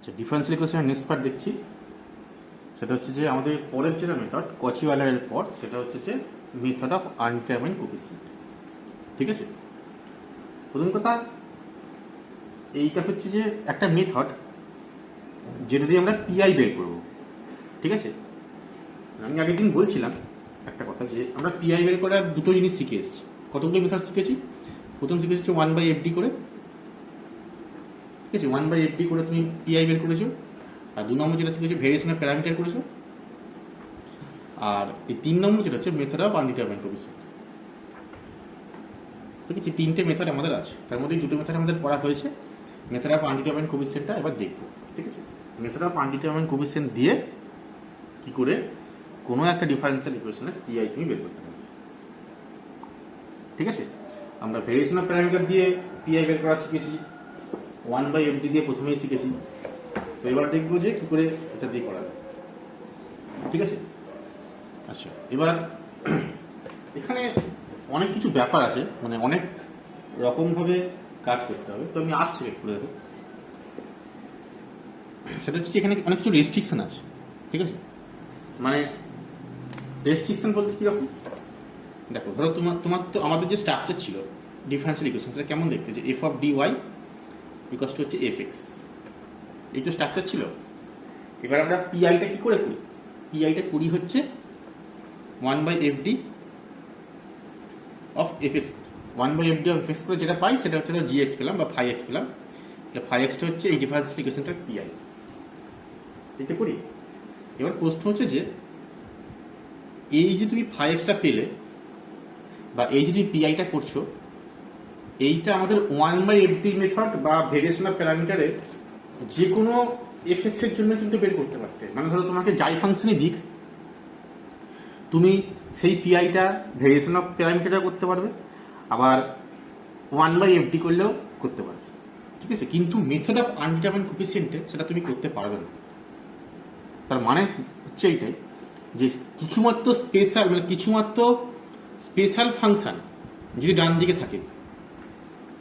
আচ্ছা, ডিফারেন্সিয়াল ইকুয়েশনের next part দেখছি। সেটা হচ্ছে যে আমাদের পরের যেটা মেথড কচি-ওয়েলারের পর, সেটা হচ্ছে যে মেথড অফ আনডিটারমাইন্ড কোএফিসিয়েন্ট। ঠিক আছে, প্রথম কথা এইটা হচ্ছে যে একটা মেথড যেটা দিয়ে আমরা পিআই বের করব। ঠিক আছে, আমি আগের দিন বলছিলাম একটা কথা যে আমরা পিআই বের করার দুটো জিনিস শিখে এসেছি। কতগুলো মেথড শিখেছি? প্রথম শিখেছি হচ্ছে 1/fd করে। ঠিক আছে, 1/fd করে তুমি পিআই বের করেছো। আর 2 নম্বর যেটা শিখেছো ভেরিয়েশন অফ প্যারামিটার করেছো। আর এই 3 নম্বর যেটা হচ্ছে মেথড অফ আনডিটারমাইন্ড কোএফিসিয়েন্ট। ঠিক আছে, 3টে মেথড আমাদের আছে, তার মধ্যে 2টো মেথড আমাদের পড়া হয়েছে। মেথড অফ আনডিটারমাইন্ড কোএফিসিয়েন্টটা এবার দেখবো। ঠিক আছে, মেথড অফ আনডিটারমাইন্ড কোএফিসিয়েন্ট দিয়ে কি করে কোনো একটা ডিফারেন্সিয়াল ইকুয়েশনের পিআই তুমি বের করতে পারবে। ঠিক আছে, আমরা ভেরিয়েশন অফ প্যারামিটার দিয়ে পিআই বের করা শিখেছি, 1/fd দিয়ে প্রথমেই শিখেছি। তো এবার দেখবো যে কি করে এটা দিয়ে করা যায়। ঠিক আছে, আচ্ছা এবার এখানে অনেক কিছু ব্যাপার আছে, মানে অনেক রকমভাবে কাজ করতে হবে। তো আমি আসছি একটু দেখো, সেটা হচ্ছে এখানে অনেক কিছু রেস্ট্রিকশন আছে। ঠিক আছে, মানে রেস্ট্রিকশন বলতে কিরকম দেখো, ধরো তোমার তো আমাদের যে স্ট্রাকচার ছিল ডিফারেন্সিয়াল ইকুয়েশন, সেটা কেমন দেখতে, যে F of D Y equals to হচ্ছে এফ এক্স, এই তো স্ট্রাকচার ছিল। এবার আমরা পিআইটা কি করে করি? পিআইটা করি হচ্ছে 1/fd of F x, 1/fd of F x করে যেটা পাই সেটা হচ্ছে জি এক্স পেলাম বা ফাই এক্স পেলাম। ফাই এক্সটা হচ্ছে এই ডিফারেন্সিয়াল ইকুয়েশনটার পিআই, এতে করি। এবার প্রশ্ন হচ্ছে যে এই যে তুমি ফাই এক্সটা পেলে বা এই যে তুমি পিআইটা করছো, এইটা আমাদের 1/fd মেথড বা ভেরিয়েশন অফ প্যারামিটারের যে কোনো এফ এক্স এর জন্য কিন্তু বের করতে পারতে। মানে ধরো তোমাকে যাই ফাংশনই দিক, তুমি সেই পিআইটা ভেরিয়েশন অফ প্যারামিটার করতে পারবে, আবার 1/fd করলেও করতে পারবে। ঠিক আছে, কিন্তু মেথড অফ আনডিটারমাইন্ড কোএফিসিয়েন্টে সেটা তুমি করতে পারবে না। তার মানে হচ্ছে এইটাই যে কিছুমাত্র স্পেশাল ফাংশন যদি ডান দিকে থাকে,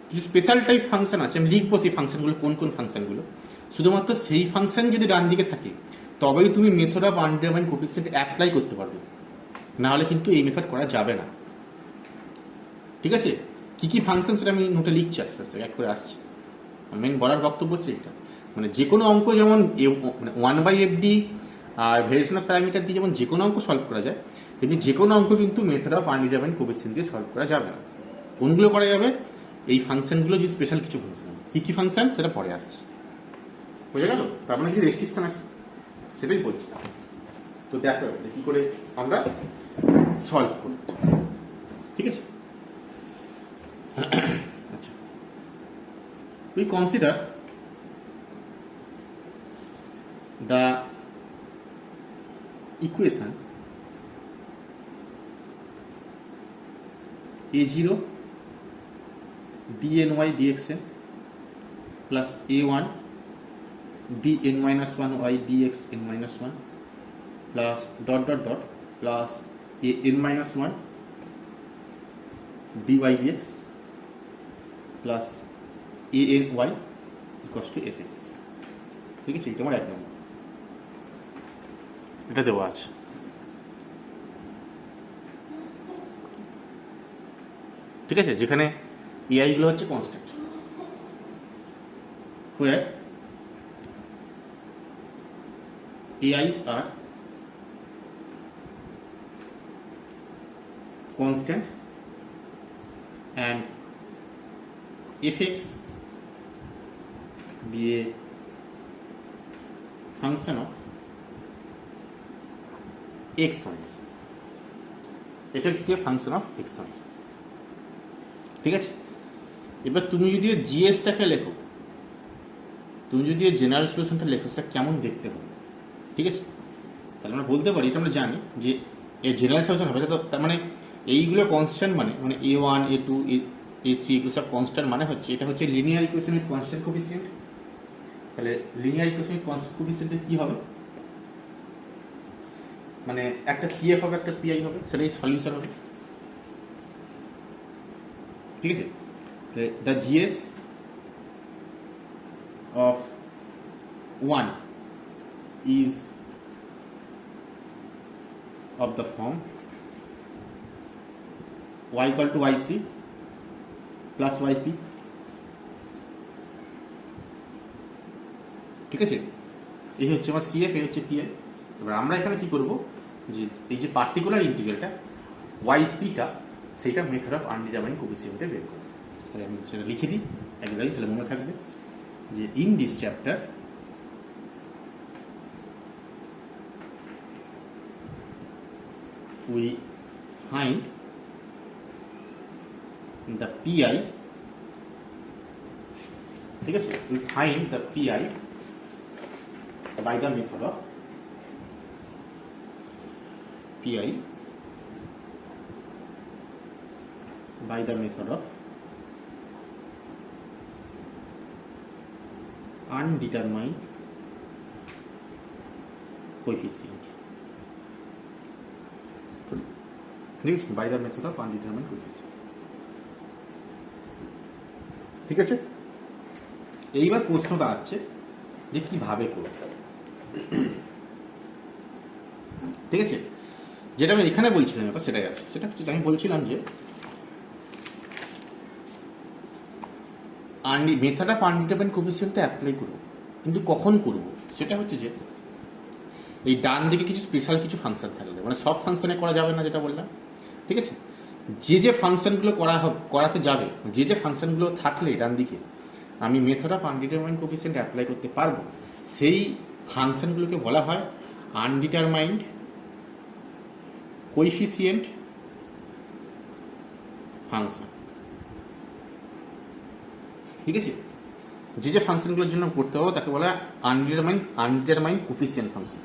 কিছু স্পেশাল টাইপ ফাংশন আছে, আমি লিখবো সেই ফাংশনগুলো কোন কোন ফাংশনগুলো, শুধুমাত্র সেই ফাংশন যদি ডান দিকে থাকে তবেই তুমি method of undetermined coefficient apply করতে পারবে, না হলে কিন্তু এই মেথড করা যাবে না। ঠিক আছে, কি কি ফাংশন সেটা আমি নোটে লিখছি, আস্তে আস্তে এক করে আসছি। মেন বলার বক্তব্য হচ্ছে এটা, মানে যে কোনো অঙ্ক যেমন 1/fd R variation of parameter দিয়ে যেমন যে কোনো অঙ্ক সলভ করা যায়, তেমনি যে কোনো অঙ্ক কিন্তু মেথড অফ আনডিটারমাইন্ড কোএফিসিয়েন্ট দিয়ে সলভ করা যাবে না। কোনগুলো করা যাবে? এই ফাংশনগুলো যে স্পেশাল কিছু ফাংশন, কি কি ফাংশন সেটা পরে আসছে। বোঝা গেল? তার মানে কিছু রেস্ট্রিকশন আছে, সেটাই বলছি। তো দেখো যে কি করে আমরা সলভ করি। ঠিক আছে, আচ্ছা we consider the equation a0 dny dxn plus a1 dn minus 1y dxn minus 1 plus dot dot dot plus an minus 1 dy dx plus an y equals to fx। ঠিক আছে, এটা আমার 1 নম্বর, এটা দেওয়া আছে। ঠিক আছে, যেখানে এআই গুলো হচ্ছে constant, where AIs are constant and fx be a function of x only, fx be a function of x only। ঠিক আছে, এবার তুমি যদি জিএসটাকে লেখো, তুমি যদি জেনারেল সলিউশনটা লেখো, সেটা কেমন দেখতে হবে? ঠিক আছে, তাহলে আমরা বলতে পারি, এটা আমরা জানি যে এর জেনারেল সলিউশন হবে। তো তার মানে এইগুলো কনস্ট্যান্ট, মানে a1 a2 a3 এগুলো সব কনস্ট্যান্ট, মানে হচ্ছে এটা হচ্ছে linear equation with constant coefficient. তাহলে লিনিয়ার ইকুয়েশন উইথ কনস্ট্যান্ট কোএফিসিয়েন্টে কি হবে, মানে একটা সিএফ হবে, একটা পিআই হবে, সেটাই সলিউশন হবে। ঠিক আছে, the GS of 1 is of the form y equal to yc plus yp, ঠিক আছে? এই হচ্ছে আমার সিএফ, এই হচ্ছে পিআই। এবার আমরা এখানে কি করব, যে এই যে পার্টিকুলার ইন্টিগ্রালটা ওয়াইপিটা, সেটা মেথড অফ আনডিটারমাইন্ড কোএফিসিয়েন্টে বের করব। তাহলে আমি সেটা লিখে দিই একবারই, তাহলে মনে থাকবে যে in this chapter we find the PI, ঠিক আছে? we find the PI by the method of PI by the method of undetermined coefficient, by the method of undetermined coefficient, ঠিক আছে? এইবার প্রশ্ন দাঁড়াচ্ছে যে কিভাবে করব, ঠিক আছে? যেটা আমি এখানে বলছিলাম এবার সেটাই আছে। সেটা হচ্ছে আমি বলছিলাম যে মেথড অফ আনডিটারমাইন্ড কোএফিসিয়েন্টটা অ্যাপ্লাই করব, কিন্তু কখন করব সেটা হচ্ছে যে এই ডান দিকে কিছু স্পেশাল কিছু ফাংশন থাকলে, মানে সব ফাংশনে করা যাবে না যেটা বললাম, ঠিক আছে? যে ফাংশনগুলো করাতে যাবে, যে ফাংশনগুলো থাকলে ডান দিকে আমি method of undetermined coefficient apply করতে পারবো, সেই ফাংশনগুলোকে বলা হয় আনডিটারমাইন্ড কোএফিসিয়েন্ট ফাংশন, ঠিক আছে? যে ফাংশনগুলোর জন্য করতে হবে তাকে বলা হয় আনডিটারমাইন্ড কোএফিসিয়েন্ট ফাংশন।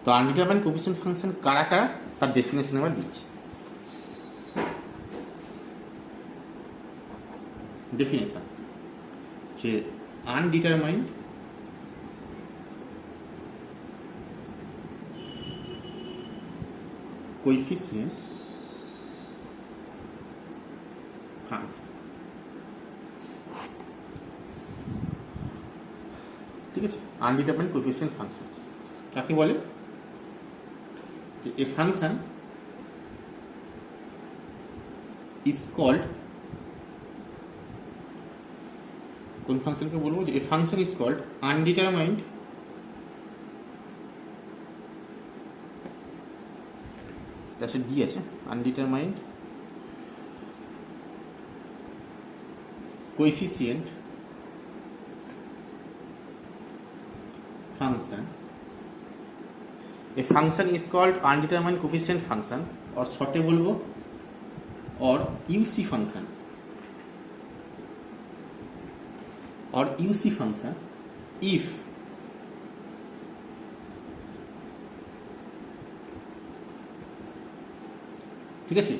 তো আনডিটারমাইন্ড কোএফিসিয়েন্ট ফাংশন কারা কারা তার ডেফিনেশন আবার দিচ্ছি। ডেফিনেশন যে আনডিটারমাইন্ড কোএফিসিয়েন্ট ফাংশন, ঠিক আছে? আনডিটারমাইন্ড কোএফিসিয়েন্ট ফাংশন কাকে বলে? যে এ ফাংশন ইজ কল্ড, কোন ফাংশনকে বলবো, যে a function is called undetermined D আছে, undetermined coefficient function. A function is called undetermined coefficient function, or shorte bolbo or UC function, or UC function if ঠিক আছে?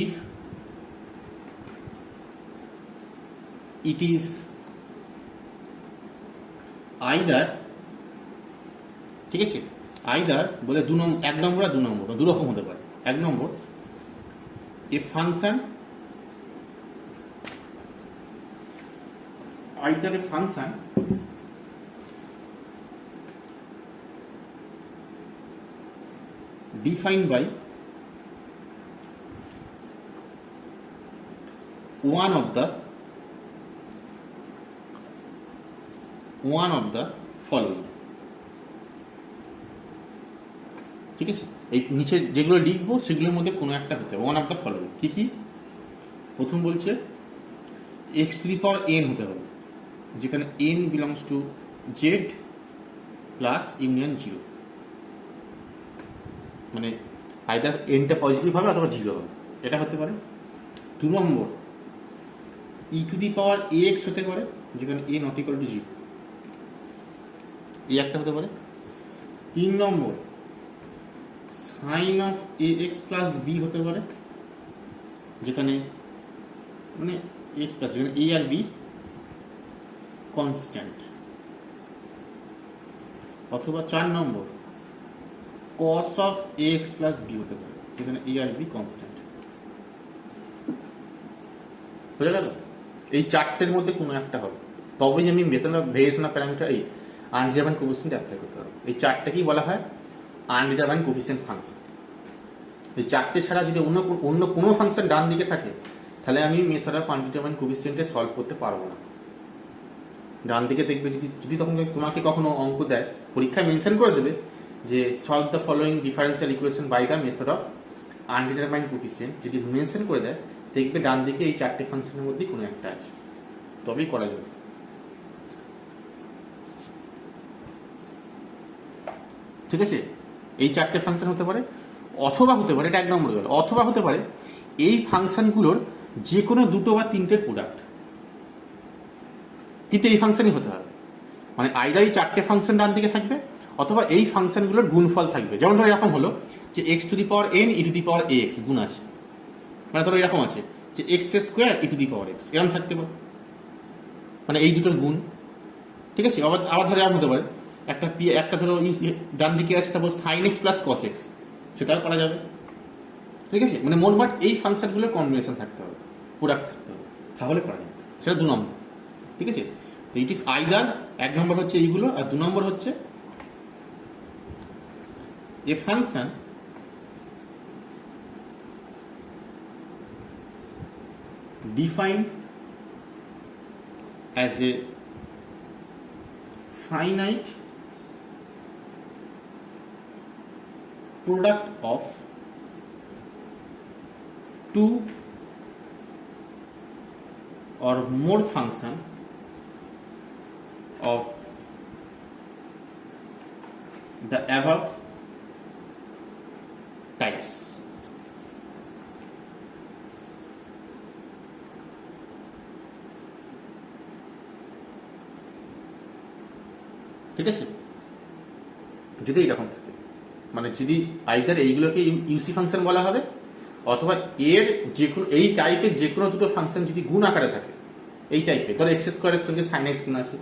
if it is either, ঠিক আছে? Either বলে এক নম্বর আর 2 নম্বর, দু রকম হতে পারে। 1 নম্বর, a function either a function defined by one of the following, ঠিক আছে? এই নিচে যেগুলো লিখবো সেগুলোর মধ্যে কোনো একটা হতে হবে ওয়ান অফ দ্য ফলোইং। কি কি? প্রথম বলছে x to the power N হতে হবে, যেখানে N belongs to Z plus union 0, মানে আইদার এনটা পজিটিভ হবে অথবা 0 হবে, এটা হতে পারে। 2 নম্বর, ই to the power A x হতে পারে, যেখানে এ নট ইকুয়াল টু 0, এই একটা হতে পারে। 3 নম্বর, sine of A X plus B হতে পারে, যেখানে মানে এক্স প্লাস, যেখানে এ আর বি কনস্ট্যান্ট। অথবা 4 নম্বর, cos of A X plus B হতে পারে, যেখানে এ আর বি কনস্ট্যান্ট। বুঝা গেল? এই চারটের মধ্যে কোনো একটা হবে, তবেই আমি method of variation of parameter এই আনডিটারমাইন্ড কোএফিসিয়েন্ট অ্যাপ্লাই করতে পারবো। এই চারটাকেই বলা হয় আনডিটারমাইন্ড কোএফিসিয়েন্ট ফাংশন। এই চারটে ছাড়া যদি অন্য কোনো ফাংশন ডান দিকে থাকে, তাহলে আমি মেথড অফ আনডিটারমাইন্ড কোএফিসিয়েন্টে সলভ করতে পারবো না। ডান দিকে দেখবে, যদি তখন তোমাকে কখনো অঙ্ক দেয়, পরীক্ষায় মেনশন করে দেবে যে solve the following differential equation by the method of undetermined coefficient, যদি মেনশন করে দেয়, দেখবে ডান দিকে এই চারটে ফাংশনের মধ্যে কোনো একটা আছে, তবেই করা যাবে। ঠিক আছে? এই চারটে ফাংশন হতে পারে, অথবা হতে পারে, এটা এক নম্বর গেল, অথবা হতে পারে এই ফাংশনগুলোর যে কোনো দুটো বা তিনটের প্রোডাক্ট, কিন্তু এই ফাংশনই হতে হবে। মানে আইদার এই চারটে ফাংশন ডান দিকে থাকবে, অথবা এই ফাংশনগুলোর গুণফল থাকবে। যেমন ধরো এরকম হলো যে x to the power N E to the power A x গুণ আছে, মানে ধরো এরকম আছে যে x square E to the power x, এরকম থাকতে পারে, মানে এই দুটোর গুণ। ঠিক আছে? আবার ধরো এরকম হতে পারে একটা ধরো ডান দিকে আছে suppose sine X plus cos X, সেটাও করা যাবে। ঠিক আছে? মানে মোটমাট এই ফাংশনগুলোর কম্বিনেশন থাকতে হবে, প্রোডাক্ট থাকতে হবে, তাহলে করা যাবে। সেটা 2 নম্বর। ঠিক আছে? তো ইট ইস আইদার, 1 নম্বর হচ্ছে এইগুলো, আর 2 নম্বর হচ্ছে এ function defined as a finite product of two or more function of the above types. ঠিক আছে? যদি এইরকম থাকে, মানে যদি আইদার এইগুলোকে ইউসি ফাংশন বলা হবে, অথবা এর যে কোনো এই টাইপের যে কোনো দুটো ফাংশন যদি গুণ আকারে থাকে, এই টাইপের ধরো এক্স স্কোয়ারের সঙ্গে সাইন এক্স গুণ আছে,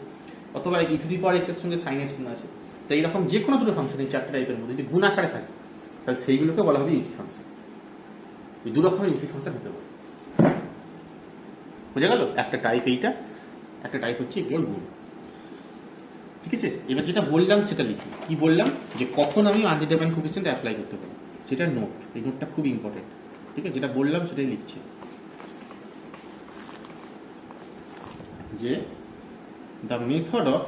অথবা ই টু দি পাওয়ার এক্স এর সঙ্গে সাইন এক্স গুণ আছে, তো এইরকম যে কোনো দুটো ফাংশন এই চারটে টাইপের মধ্যে যদি গুণ আকারে থাকে, তাহলে সেইগুলোকে বলা হবে ইউসি ফাংশন। এই দু রকমের ইউসি ফাংশন হতে পারে। বোঝা গেল? একটা টাইপ এইটা, একটা টাইপ হচ্ছে এগুলোর গুণ। ঠিক আছে? এবার যেটা বললাম সেটা লিখি। কি বললাম? যে কখন আমি আনডিটারমাইন্ড কোএফিসিয়েন্ট অ্যাপ্লাই করতে পারি, সেটা নোট। এই নোটটা খুব ইম্পর্টেন্ট। ঠিক আছে? যেটা বললাম সেটাই লিখছি, যে the method of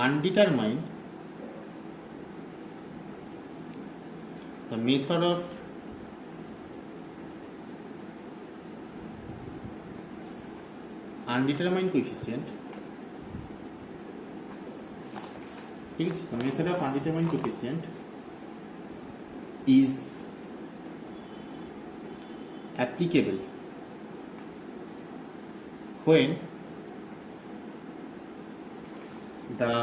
undetermined the method of undetermined coefficient, ঠিক আছে, the method of undetermined coefficient is applicable when the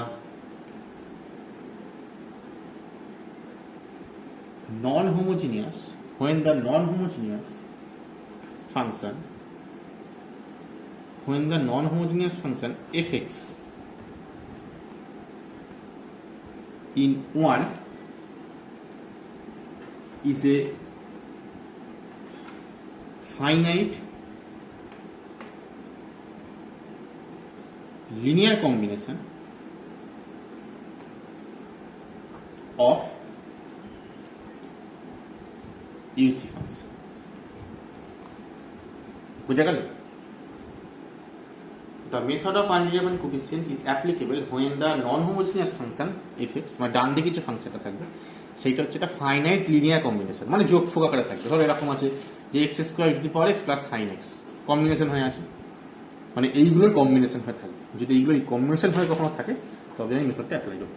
non-homogeneous function fx in one is a finite linear combination of UC function. বুঝা গেল? The method of undetermined coefficient is applicable when the non-homogeneous function fx, মানে ডান দিকে যে ফাংশনটা থাকবে সেইটা হচ্ছে একটা ফাইনাইট লিনিয়ার কম্বিনেশন, মানে যোগফল আকারে থাকবে। ধরো এরকম আছে যে x square to the power x plus sine x combination হয়ে আছে, মানে এইগুলোর কম্বিনেশন হয়ে থাকবে। যদি এইগুলো কম্বিনেশন হয়ে কখনো থাকে, তবে আমি মেথডটা অ্যাপ্লাই করব।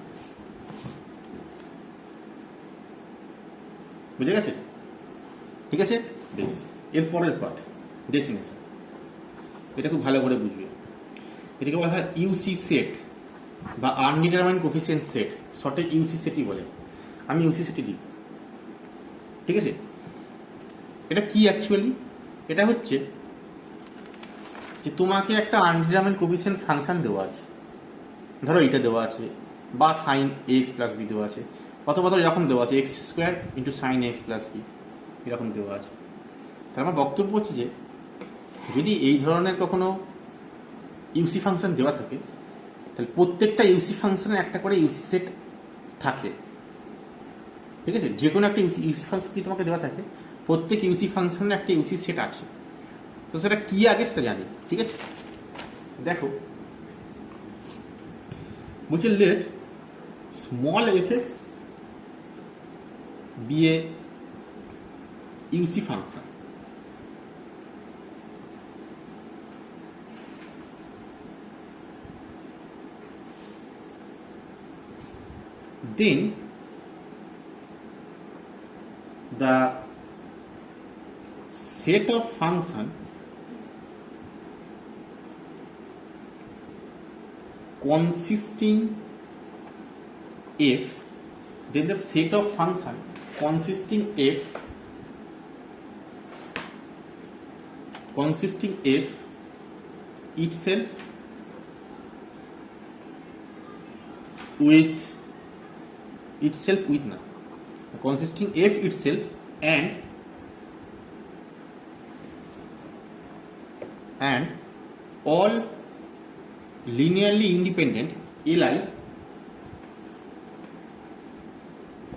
বুঝে গেছে? ঠিক আছে? বেশ, এরপরের পার্ট ডেফিনেশন। এটা খুব ভালো করে বুঝবে। এটাকে বলা হয় ইউসি সেট বা আনডিটারমাইন্ড কোএফিসিয়েন্ট সেট, শর্টে ইউসি সেটই বলে। আমি ইউসি সেটই লিখি। ঠিক আছে? এটা কি অ্যাকচুয়ালি? এটা হচ্ছে যে তোমাকে একটা আনডিটারমাইন্ড কোএফিসিয়েন্ট ফাংশন দেওয়া আছে, ধরো এইটা দেওয়া আছে, বা সাইন এক্স প্লাস বি দেওয়া আছে, অথবা ধরো এরকম দেওয়া আছে X square into sine X plus B. এরকম দেওয়া আছে। তার আমার বক্তব্য হচ্ছে যে যদি এই ধরনের কখনো ইউসি ফাংশন দেওয়া থাকে তাহলে প্রত্যেকটা ইউসি ফাংশনের একটা করে ইউসি সেট থাকে, ঠিক আছে? যে কোনো একটা ইউসি ফাংশন যদি তোমাকে দেওয়া থাকে প্রত্যেক ইউসি ফাংশনের একটা ইউসি সেট আছে, তো সেটা কি আগে সেটা জানি, ঠিক আছে? দেখো বলছে let small FX be a UC function, then the set of function consisting f, then the set of function consisting f itself with না consisting f itself and all linearly independent Li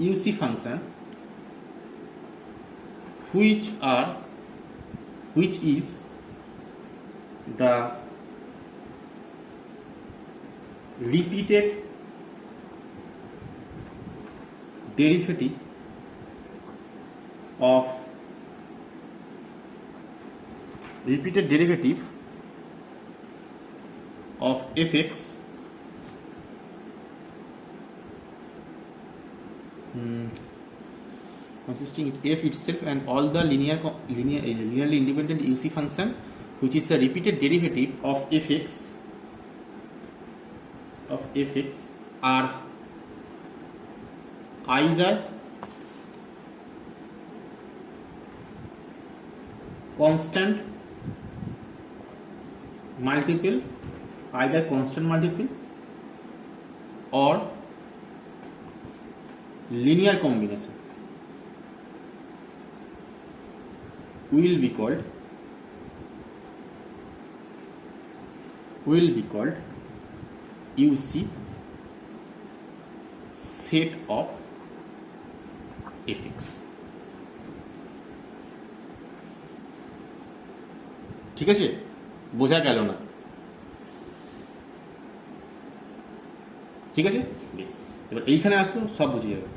UC function which is the repeated derivative of fx consisting f itself and all the linearly independent UC function which is the repeated derivative of fx are either constant multiple or linear combination will be called UC set of fx, ঠিক আছে? বোঝা গেল না? ঠিক আছে, বেশ, এবার এইখানে আসো, সব বুঝে যাবে।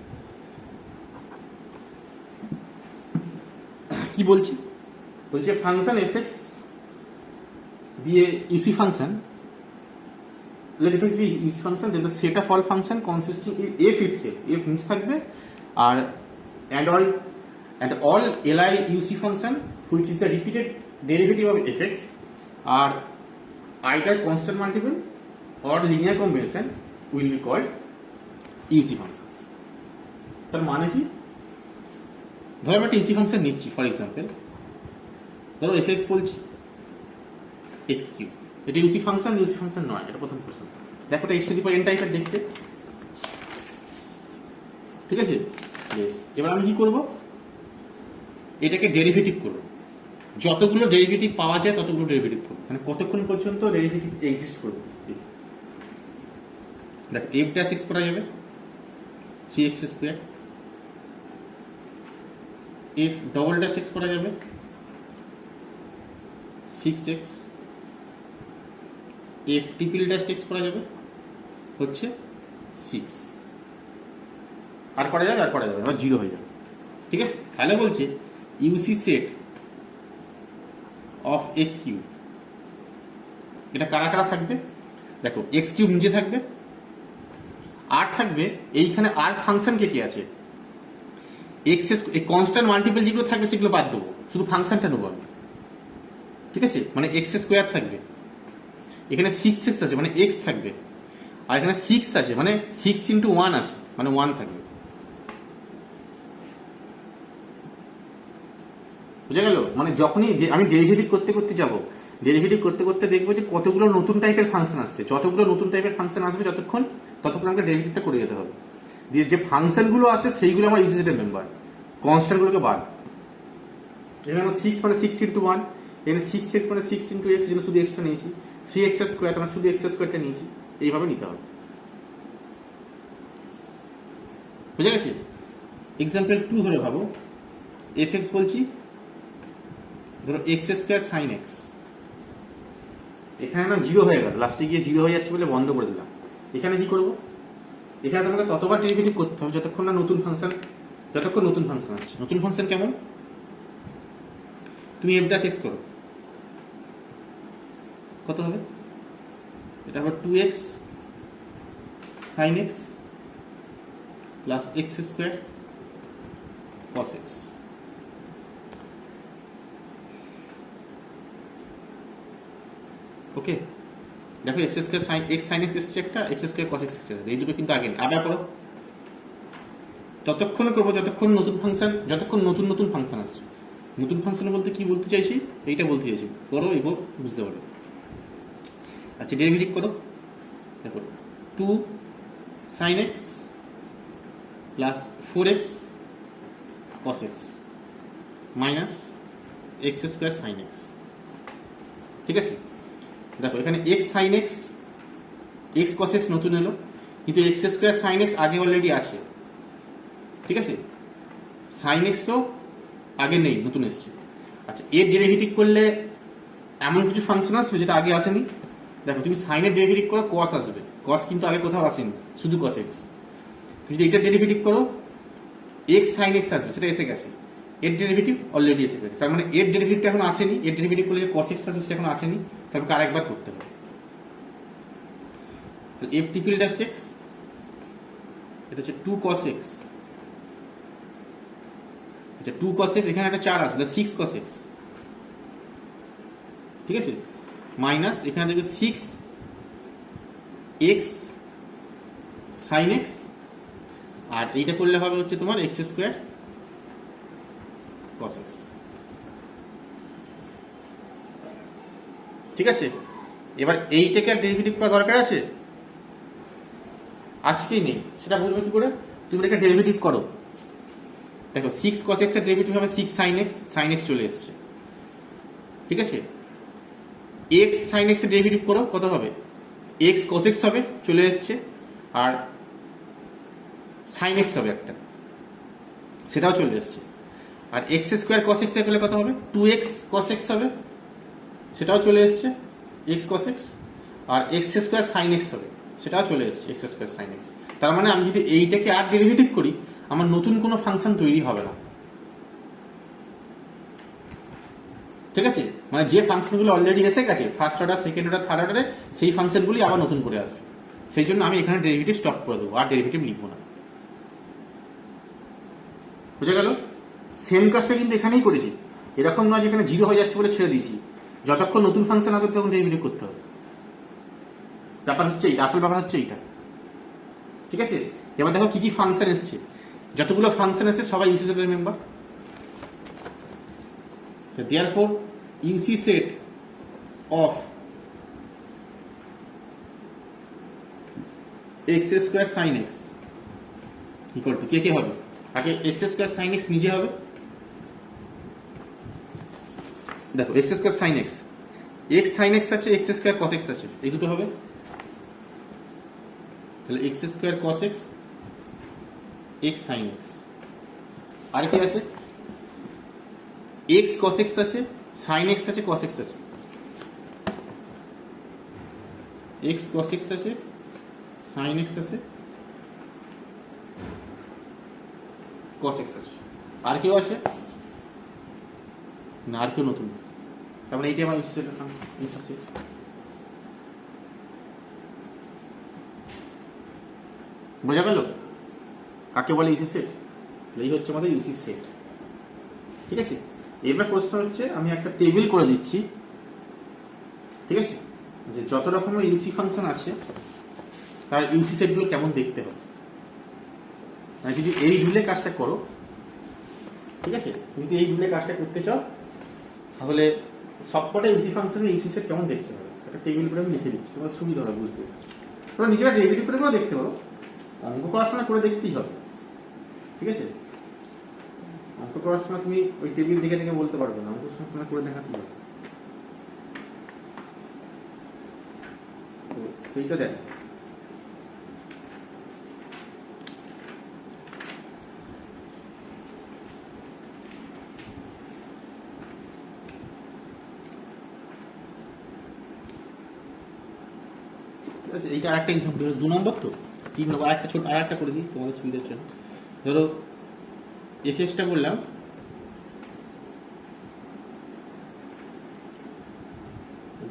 কি বলছি? বলছে function fx be a UC function, let fx be UC function, then the set of all function consisting f itself, f নিচে থাকবে, আর and all Li UC function which is the repeated derivative of fx are either constant multiple or linear combination will be called UC functions. তার মানে কি? ধরো আমি একটা UC function নিচ্ছি, for example ধরো fx বলছি x কিউব, এটা UC ফাংশন নয়, এটা প্রথম প্রশ্ন। দেখো এটা x to the power n টাইপের দেখতে, ঠিক আছে? বেশ, এবার আমি কি করব? এটাকে ডেরিভেটিভ করব, যতগুলো ডেরিভেটিভ পাওয়া যায় ততগুলো ডেরিভেটিভ করব, মানে কতক্ষণ পর্যন্ত ডেরিভেটিভ এক্সিস্ট করবে। দেখ f ড্যাশ x করা যাবে 3x square, f double dash x করা যাবে 6x, f triple dash x করা যাবে হচ্ছে 6, আর করা যাবে এবার 0 হয়ে যাবে, ঠিক আছে? তাহলে বলছে ইউসি সেট অফ এক্স কিউব, এটা কারা কারা থাকবে? দেখো এক্স কিউব নিচে থাকবে, আর থাকবে এইখানে আর ফাংশন কে কি আছে, এক্স এই কনস্ট্যান্ট মাল্টিপল যেগুলো থাকবে সেগুলো বাদ দেবো, শুধু ফাংশনটা নেবো আমি, ঠিক আছে? মানে এক্স স্কোয়ার থাকবে, এখানে 6x আছে মানে এক্স থাকবে, আর এখানে 6 আছে মানে 6 × 1 আছে মানে 1 থাকবে, বুঝা গেল? মানে যখনই আমি ডেরিভেটিভ করতে যাব, ডেরিভেটিভ করতে দেখবো যে কতগুলো নতুন টাইপের ফাংশন আসছে, যতগুলো নতুন টাইপের ফাংশন আসবে ততক্ষণ আমাকে ডেরিভেটিভটা করে যেতে হবে, দিয়ে যে ফাংশনগুলো আছে সেইগুলো আমার ইউসি সেটের মেম্বার, কনস্ট্যান্টগুলোকে বাদ, এখানে 6 মানে 6 ইন্টু 1, এখানে 6x মানে 6 ইন্টু এক্স, যেটা শুধু এক্সটা নিয়েছি, 3x স্কোয়ার মানে শুধু এক্স স্কোয়ারটা নিয়েছি, এইভাবে নিতে হবে। বুঝে গেছে? এক্সাম্পল 2 ধরে ভাবো, fx বলছি, ধরো এক্স স্কোয়ার সাইন এক্স, এখানে না জিরো হয়ে গেল, লাস্টে গিয়ে জিরো হয়ে যাচ্ছে বলে বন্ধ করে দিলাম। এখানে কি করবো? এখানে তোমাকে ততবার ডেরিভেটিভ করতে হবে যতক্ষণ না নতুন ফাংশন আসছে। নতুন ফাংশন কেমন? তুমি f ড্যাশ এক্স করো, কত হবে? এটা হবে 2x sin x plus x square cos x। ওকে, দেখো x স্কোয়ার sin x এসছে একটা, x স্কোয়ার cos x এসছে, এই দুটো কিন্তু আগে আবার করো। ততক্ষণ করবো যতক্ষণ নতুন ফাংশন আসছে। নতুন ফাংশন বলতে কি বলতে চাইছি, এইটা বলতে চাইছি, করো এগো বুঝতে পারো। আচ্ছা, ডেরিভেটিভ করো, দেখো 2 sin x plus 4x cos x minus x square sin x। ঠিক আছে, দেখো এখানে x sin x, x cos x নতুন এলো, কিন্তু x স্কোয়ার sin x আগে অলরেডি আছে। ঠিক আছে, sin x তো আগে নেই, নতুন এসছে। আচ্ছা, এর ডেরিভেটিভ করলে এমন কিছু ফাংশন আসবে যেটা আগে আসেনি। দেখো, তুমি সাইনের ডেরিভেটিভ করো, cos আসবে, cos কিন্তু আগে কোথাও আসেনি, শুধু cos x। তুমি যদি এটা ডেরিভেটিভ করো, x sin x আসবে, সেটা এসে গেছে, এর ডেরিভেটিভ অলরেডি এসে গেছে। তার মানে এর ডেরিভেটিভটা এখন আসেনি, এর ডেরিভেটিভ করলে যে cos x আসবে সেটা এখন আসেনি, তারপর আরেকবার করতে হবে। f ট্রিপল ড্যাশ x, এটা হচ্ছে 2 cos x, আচ্ছা 2 cos x, এখানে একটা 4 আসবে, 6 cos x। ঠিক আছে, মাইনাস এখানে দেখবে 6x sin x, আর এইটা করলে হবে হচ্ছে তোমার x স্কোয়ার cos x। ঠিক আছে, এবার এইটাকে আর ডেরিভেটিভ করা দরকার আছে? আজকেই নেই, সেটা বলবো কি করে? তুমি এটা ডেরিভেটিভ করো, দেখো 6 cos x এর ডেরিভেটিভ হবে 6 sin x চলে এসছে। ঠিক আছে, x sin x এর ডেরিভেটিভ করো, কত হবে? x cos x হবে, চলে এসছে, আর sin x হবে একটা, সেটাও চলে এসছে। আর x স্কোয়ার cos x এর করলে কত হবে? 2x cos x হবে, সেটাও চলে এসছে, x cos x, আর x স্কোয়ার sin x হবে, সেটাও চলে এসছে, x স্কোয়ার sin x। তার মানে আমি যদি এইটাকে আর ডেরিভেটিভ করি, আমার নতুন কোনো ফাংশন তৈরি হবে না। ঠিক আছে, মানে যে ফাংশনগুলো অলরেডি এসে গেছে first order, second order, third অর্ডারে, সেই ফাংশনগুলি আবার নতুন করে আসবে। সেই জন্য আমি এখানে ডেরিভেটিভ স্টপ করে দেবো, আর ডেরিভেটিভ লিখবো না। বুঝে গেল? সেম কাজটা কিন্তু এখানেই করেছি, এরকম নয় যেখানে জিরো হয়ে যাচ্ছে বলে ছেড়ে দিয়েছি। যতক্ষণ নতুন ফাংশন আসবে তখন ডেরিভেটিভ করতে হবে। ব্যাপার হচ্ছে এইটা, আসল ব্যাপার হচ্ছে এইটা। ঠিক আছে, এবার দেখো কি কি ফাংশন এসছে। যতগুলো ফাংশন এসছে সবাই ইউসি সেটের member. Therefore, UC set of x square sin x equal to কে হবে? আগে x square sin x নিজে হবে, দেখো x square sin x, x sin x আছে, x square cos x আছে, এই দুটো হবে। তাহলে x square cos x, x sin x। আর কি আছে? x cos x আছে, sin x আছে, cos x আছে, x cos x আছে, sin x আছে, cos x আছে। আর কেউ আছে না? আর কেউ নতুন? তারপরে এইটা আমার সেট। বোঝা গেল কাকে বলে ইউসি সেট? এই হচ্ছে আমাদের ইউসি সেট। ঠিক আছে, এবার প্রশ্ন হচ্ছে, আমি একটা টেবিল করে দিচ্ছি। ঠিক আছে, যে যত রকমের ইউসি ফাংশন আছে তার ইউসি সেটগুলো কেমন দেখতে হবে। মানে যদি এই রুলে কাজটা করো, ঠিক আছে, যদি এই রুলে কাজটা করতে চাও, তাহলে সবকটা ইউসি ফাংশনের ইউসি সেট কেমন দেখতে হবে একটা টেবিল করে আমি লিখে দিচ্ছি, তোমার সুবিধা হবে বুঝতে। তোমরা নিজেরা ডেরিভেটিভ করে দেখতে পারো, অঙ্ক পড়াশোনা করে দেখতেই হবে। ঠিক আছে, অঙ্ক অঙ্ক করার সময় তুমি ওই টেবিল দেখে দেখে বলতে পারবে না, অঙ্কের সময় তোমার করে দেখাতে হবে। তো সেইটা দেখ। আচ্ছা, এইটা আরেকটা এক্সাম্পল, 2 নম্বর তো 3 নম্বর আরেকটা ছোট আরেকটা করে দিই তোমাদের সুবিধার জন্য। ধরো এফএক্সটা করলাম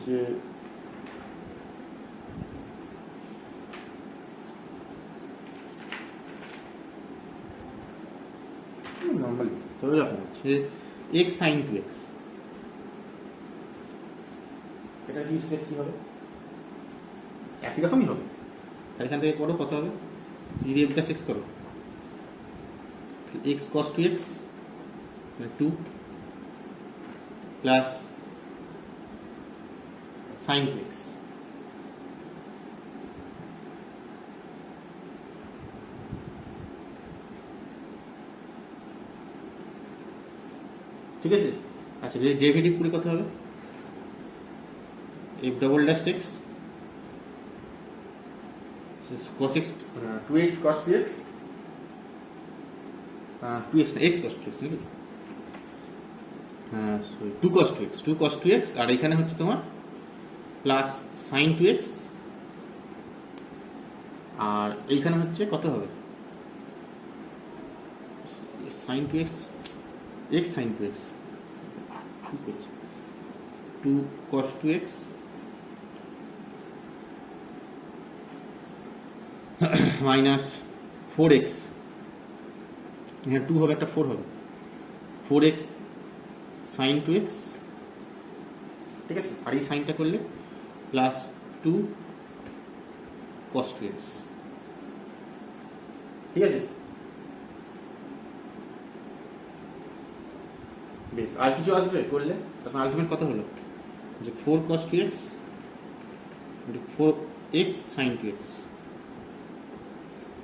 যে নর্মালি ধরো এরকম হচ্ছে এক্স সাইন টু এক্স, এটা কি সেট কি হবে? একই রকমই হবে। এখান থেকে করো কত হবে, যদি এফ প্লাস এক্স করো, X cos two X 2 plus sine two X, ঠিক আছে। আচ্ছা, যদি ডেরিভেটিভ করে কত হবে, F double dash X cos x 2x cos 2x 2x না x cos 2x নাকি, হ্যাঁ 2 cos 2x 2 cos 2x, আর এখানে হচ্ছে তোমার প্লাস sin 2x, আর এইখানে হচ্ছে কত হবে sin 2x x sin 2x 2 cos 2x minus 4x, হ্যাঁ 2 হবে একটা 4 হবে 4x সাইন 2x, ঠিক আছে। আর এই সাইনটা করলে প্লাস 2 cos 2x, ঠিক আছে। বেশ, আর কিছু আসবে করলে তখন আর্গুমেন্ট কত হলো যে 4 cos 2x 4x sign 2x।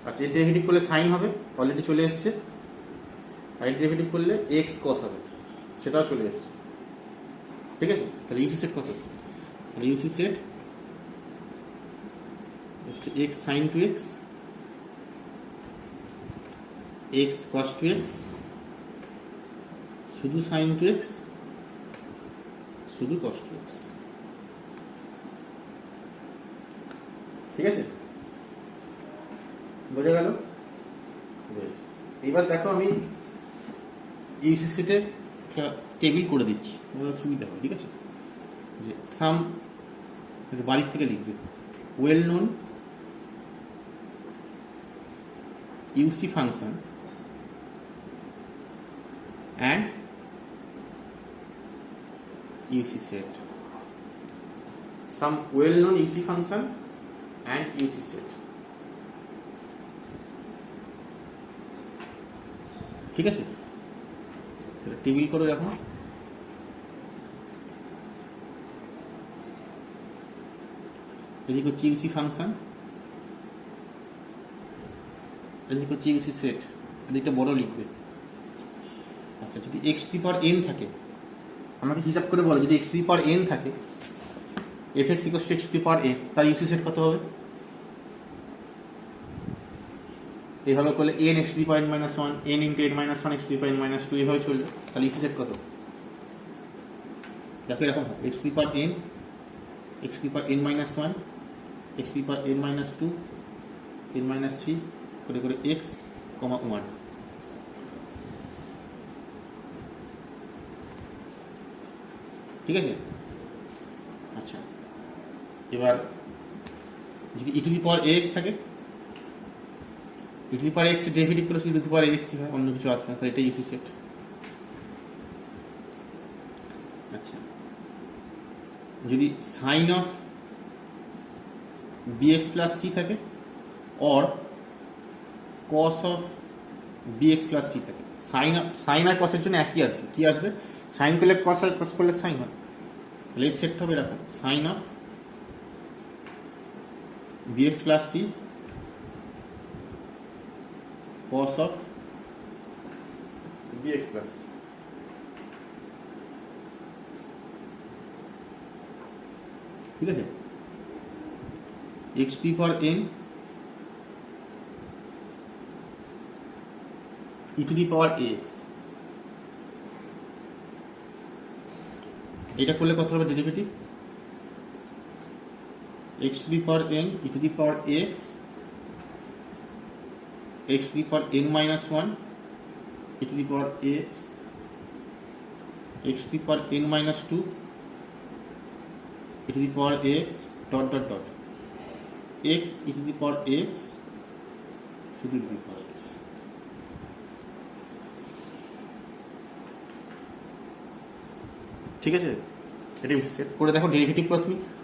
আচ্ছা, এর ডেরিভেটিভ করলে সাইন হবে, অলরেডি চলে এসছে, আর এর ডেরিভেটিভ করলে এক্স কস হবে, সেটাও চলে এসছে, ঠিক আছে। তাহলে ইউসি সেট কত, তাহলে UC set X sine two X X cos two X শুধু সাইন টু এক্স শুধু কস টু এক্স, ঠিক আছে, বোঝা গেল? বেশ, এবার দেখো আমি ইউসি সেটের একটা টেবিল করে দিচ্ছি, সুবিধা হবে, ঠিক আছে। যে সাম বাড়ির থেকে লিখবে, well known UC function and UC set, some well known UC function and UC set, ঠিক আছে। টেবিল করে রাখো, এদিকে হচ্ছে ইউসি ফাংশন, এদিকে হচ্ছে ইউসি সেট, এদিকটা বড় লিখবে। আচ্ছা, যদি X to the power N থাকে, আমাকে হিসাব করে বলো, যদি X to the power N থাকে, F X equals to X to the power N, তার ইউসি সেট কত হবে? এইভাবে করলে N X to the power N minus one, N into N minus one X to the power N minus two, এইভাবে চলবে। তাহলে UC set কত? দেখো এরকম হবে, X to the power N, X to the power N minus one, X to the power N minus two, N minus three করে করে x comma one, ঠিক আছে। আচ্ছা, এবার যদি ই টু দি পাওয়ার এক্স থাকে, E to the power X derivative করে শুধু ই টু দি পাওয়ার এক্সই হয়, অন্য কিছু আসবে না, তাহলে এটা ইউসি সেট। আচ্ছা, যদি sine of bx plus C থাকে or cos of bx plus C থাকে, সাইন আর কসের জন্য একই আসবে, কি আসবে? সাইন করলে কস হয়, কস করলে সাইন হয়, তাহলে এই সেট হবে এরকম, sine of bx plus C cos of bx plus ঠিক আছে x to the power n e to the power ax এটা করলে কত হবে derivative x to the power n e to the power x x to the power n minus 1 e to the power x x to the power n minus 2 e to the power x dot dot dot x e to the power x c to the power x ঠিক আছে এটা set করে দেখো derivative করে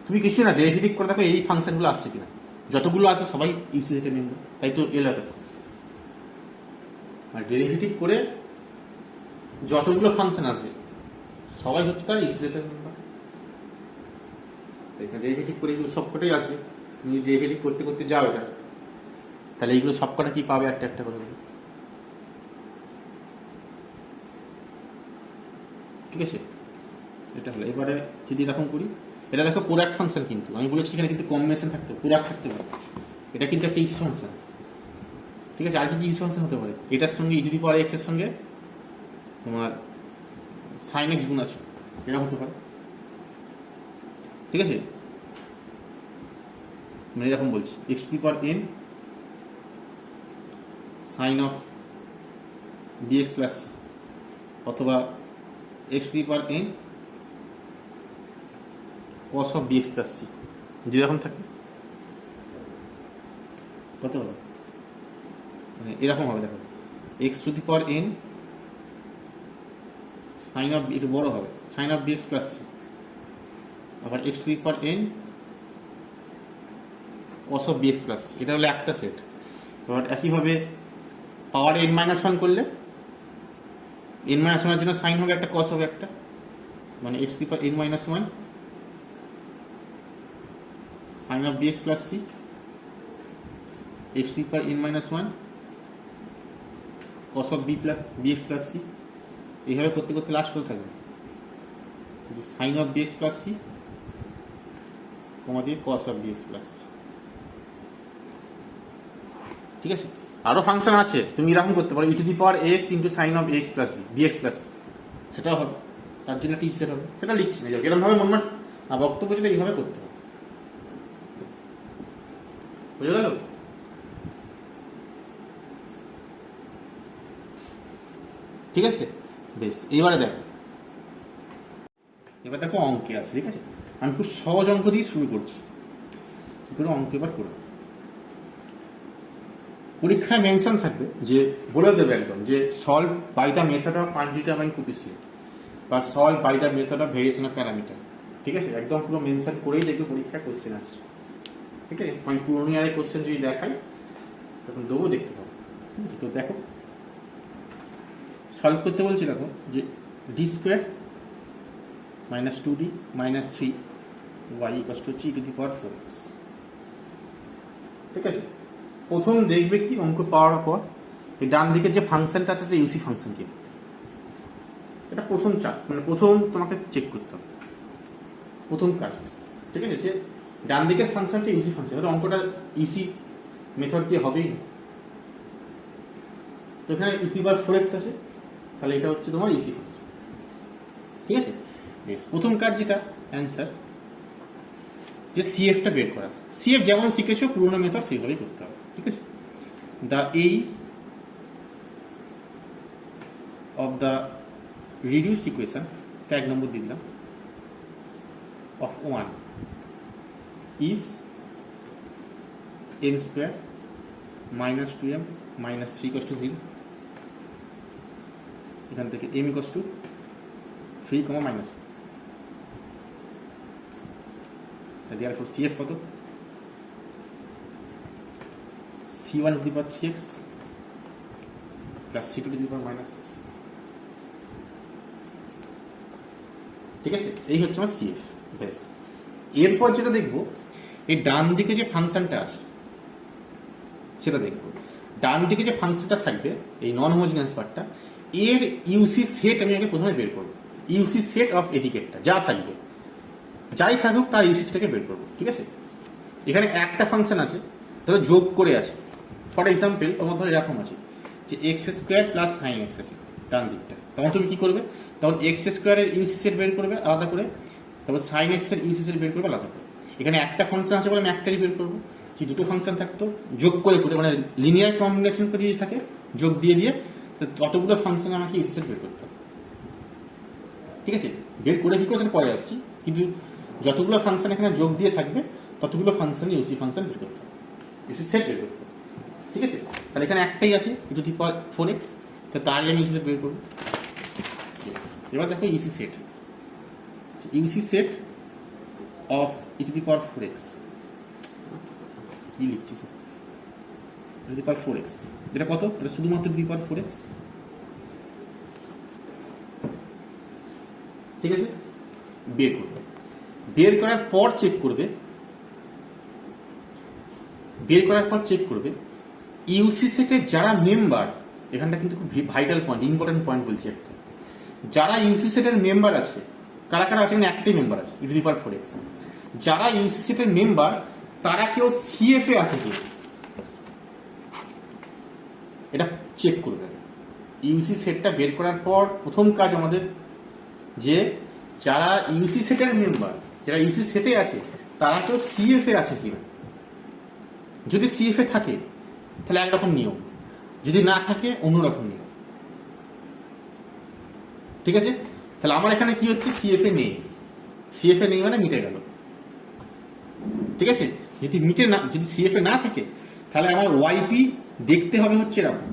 তুমি কিছু না derivative করে দেখো এই ফাংশনগুলো আসছে কিনা যতগুলো আছে সবাই ইউসি সেটে নেব তাই তো এলো এত আর ডেরিভেটিভ করে যতগুলো ফাংশন আসবে সবাই হচ্ছে তার ইউসি সেটের মেম্বার এখানে ডেরিভেটিভ করে এগুলো সবকটাই আসবে তুমি ডেরিভেটিভ করতে করতে যাও এটা তাহলে এইগুলো সবকটা কি পাবে একটা একটা করে ঠিক আছে এটা হলো এবারে যদি এরকম করি এটা দেখো প্রোডাক্ট ফাংশন কিন্তু আমি বলেছি এখানে কিন্তু কম্বিনেশন থাকতে প্রোডাক্ট থাকতে পারে এটা কিন্তু একটা ইউজ ফাংশন ঠিক আছে আর কি ইউজ ফাংশন হতে পারে এটার সঙ্গে ই টু দি পাওয়ার এক্স এর সঙ্গে তোমার সাইন এক্স গুণ আছে এটা হতে পারে ঠিক আছে মানে এরকম বলছি X to the power N sine of BX plus C অথবা X to the power N cos of bx plus c যেরকম থাকে কত হবে মানে এরকম হবে দেখো x to the power n sin of একটু বড় হবে sin of bx plus c আবার x to the power n cos of bx plus c এটা হলো একটা সেট এবার একইভাবে পাওয়ার n মাইনাস 1 করলে n মাইনাস 1 এর জন্য sin হবে একটা cos হবে একটা মানে x to the power n minus 1 sin of bx plus c x to the power n minus 1 cos of bx plus c এইভাবে করতে করতে লাস্ট করে থাকবে sin of bx plus c কমা দিয়ে cos of bx plus c ঠিক আছে আরো function আছে তুমি এরকম করতে পারো e to the power x into sin of x plus b bx plus c সেটাও হবে তার জন্য টি সেট হবে সেটা লিখছি না এরকম ভাবে মনমন বক্তব্য যেটা এইভাবে করতে হবে বুঝে গেল ঠিক আছে বেশ এবারে দেখো এবার দেখো অঙ্কে আছে ঠিক আছে আমি খুব সহজ অঙ্ক দিয়ে শুরু করছি কি করে অঙ্ক এবার করো পরীক্ষায় মেনশন থাকবে যে বলে দেবে একদম যে solve by the method of undetermined coefficient বা solve by the method of variation of parameter ঠিক আছে একদম পুরো মেনশন করেই দেখবে পরীক্ষায় কোশ্চেন আসছে ঠিক আছে আমি পুরোনো ইয়ারের কোশ্চেন যদি দেখাই তখন দেবো দেখতে পাবো তো দেখো সলভ করতে বলছি দেখো যে D square minus 2d minus 3 y equal to G two the power 4x ঠিক আছে প্রথম দেখবে কি অঙ্ক পাওয়ার পর এই ডান দিকের যে ফাংশনটা আছে সেই ইউসি ফাংশন কি এটা প্রথম চাপ মানে প্রথম তোমাকে চেক করতে হবে প্রথম কাজ ঠিক আছে যে ডান দিকের ফাংশনটা ইউসি ফাংশন অঙ্কটা ইউসি মেথড দিয়ে হবেই না তো এখানে ই টু দি পাওয়ার 4x আছে তাহলে এটা হচ্ছে তোমার ইউসি ফাংশন ঠিক আছে বেশ প্রথম কাজ যেটা অ্যান্সার যে সিএফটা বের করা সিএফ যেমন শিখেছো পুরোনো মেথড সেভাবেই করতে হবে ঠিক আছে দ্য এই অফ দ্য রিডিউসড ইকুয়েশন এক নম্বর দিয়ে দিলাম of 1 is m square minus 2m minus 3 equals to 0 এখান থেকে m equals to 3, minus therefore CF কত C1 to the power 3x plus C2 to the power minus x ঠিক আছে এই হচ্ছে আমার CF বেশ এরপর যেটা দেখবো এই ডান দিকে যে ফাংশনটা আছে সেটা দেখবো ডান দিকে যে ফাংশনটা থাকবে এই নন হোমোজিনিয়াস পার্টটা এর ইউসি সেট আমি আগে প্রথমে বের করবো। ইউসি সেট অফ এদিকেরটা যা থাকবে, যাই থাকুক তার ইউসি সেটটাকে বের করবো। ঠিক আছে, এখানে একটা ফাংশন আছে, ধরো যোগ করে আছে। ফর এক্সাম্পল তোমার ধরো এরকম আছে যে x square plus sine x আছে ডান দিকটা, তখন তুমি কি করবে, তখন এক্স স্কোয়ারের ইউসি সেট বের করবে আলাদা করে, তারপর সাইন এক্স এর ইউসি সেট বের করবে আলাদা করে। এখানে একটা ফাংশন আছে বলে আমি একটাই বের করবো। কি দুটো ফাংশন থাকতো যোগ করে করে, মানে লিনিয়ার কম্বিনেশন করে যদি থাকে যোগ দিয়ে দিয়ে, ততগুলো ফাংশন আমাকে ইউসি সেট বের করতে হবে। ঠিক আছে, বের করে কি করে সেটা পরে আসছি, কিন্তু যতগুলো ফাংশন এখানে যোগ দিয়ে থাকবে ততগুলো ফাংশন ইউসি ফাংশন বের করতে হবে, ইউসি সেট বের করতে হবে। ঠিক আছে, তাহলে এখানে একটাই আছে ই টু দি পাওয়ার 4x, তারই আমি ইউসি সেট বের করবো। এবার দেখো UC set, UC set of E to the power 4x কি লিখছি sir, E to the power 4x, যেটা কত, এটা শুধুমাত্র ই টু দি পাওয়ার 4x। ঠিক আছে, বের করবে, বের করার পর চেক করবে, বের করার পর চেক করবে ইউসি সেটের যারা মেম্বার, এখানটা কিন্তু খুব ভাইটাল পয়েন্ট, ইম্পর্টেন্ট পয়েন্ট বলছি একটা, যারা ইউসি সেটের মেম্বার আছে, কারা কারা আছে, এখানে একটাই মেম্বার আছে ই টু দি পাওয়ার 4x, যারা ইউসি সেটের মেম্বার তারা কেউ সিএফ এ আছে কি, এটা চেক করবে। ইউসি সেটটা বের করার পর প্রথম কাজ আমাদের যে যারা ইউসি সেটের মেম্বার, যারা ইউসি সেটে আছে তারা কেউ সিএফ এ আছে কিনা। যদি সিএফ এ থাকে তাহলে একরকম নিয়ম, যদি না থাকে অন্যরকম নিয়ম। ঠিক আছে, তাহলে আমার এখানে কি হচ্ছে, সিএফ এ নেই, সিএফ এ নেই মানে মিটে গেল। ঠিক আছে, যদি মিটে না, যদি সিএফ এ না থাকে তাহলে আমার ওয়াইপি দেখতে হবে হচ্ছে এরকম,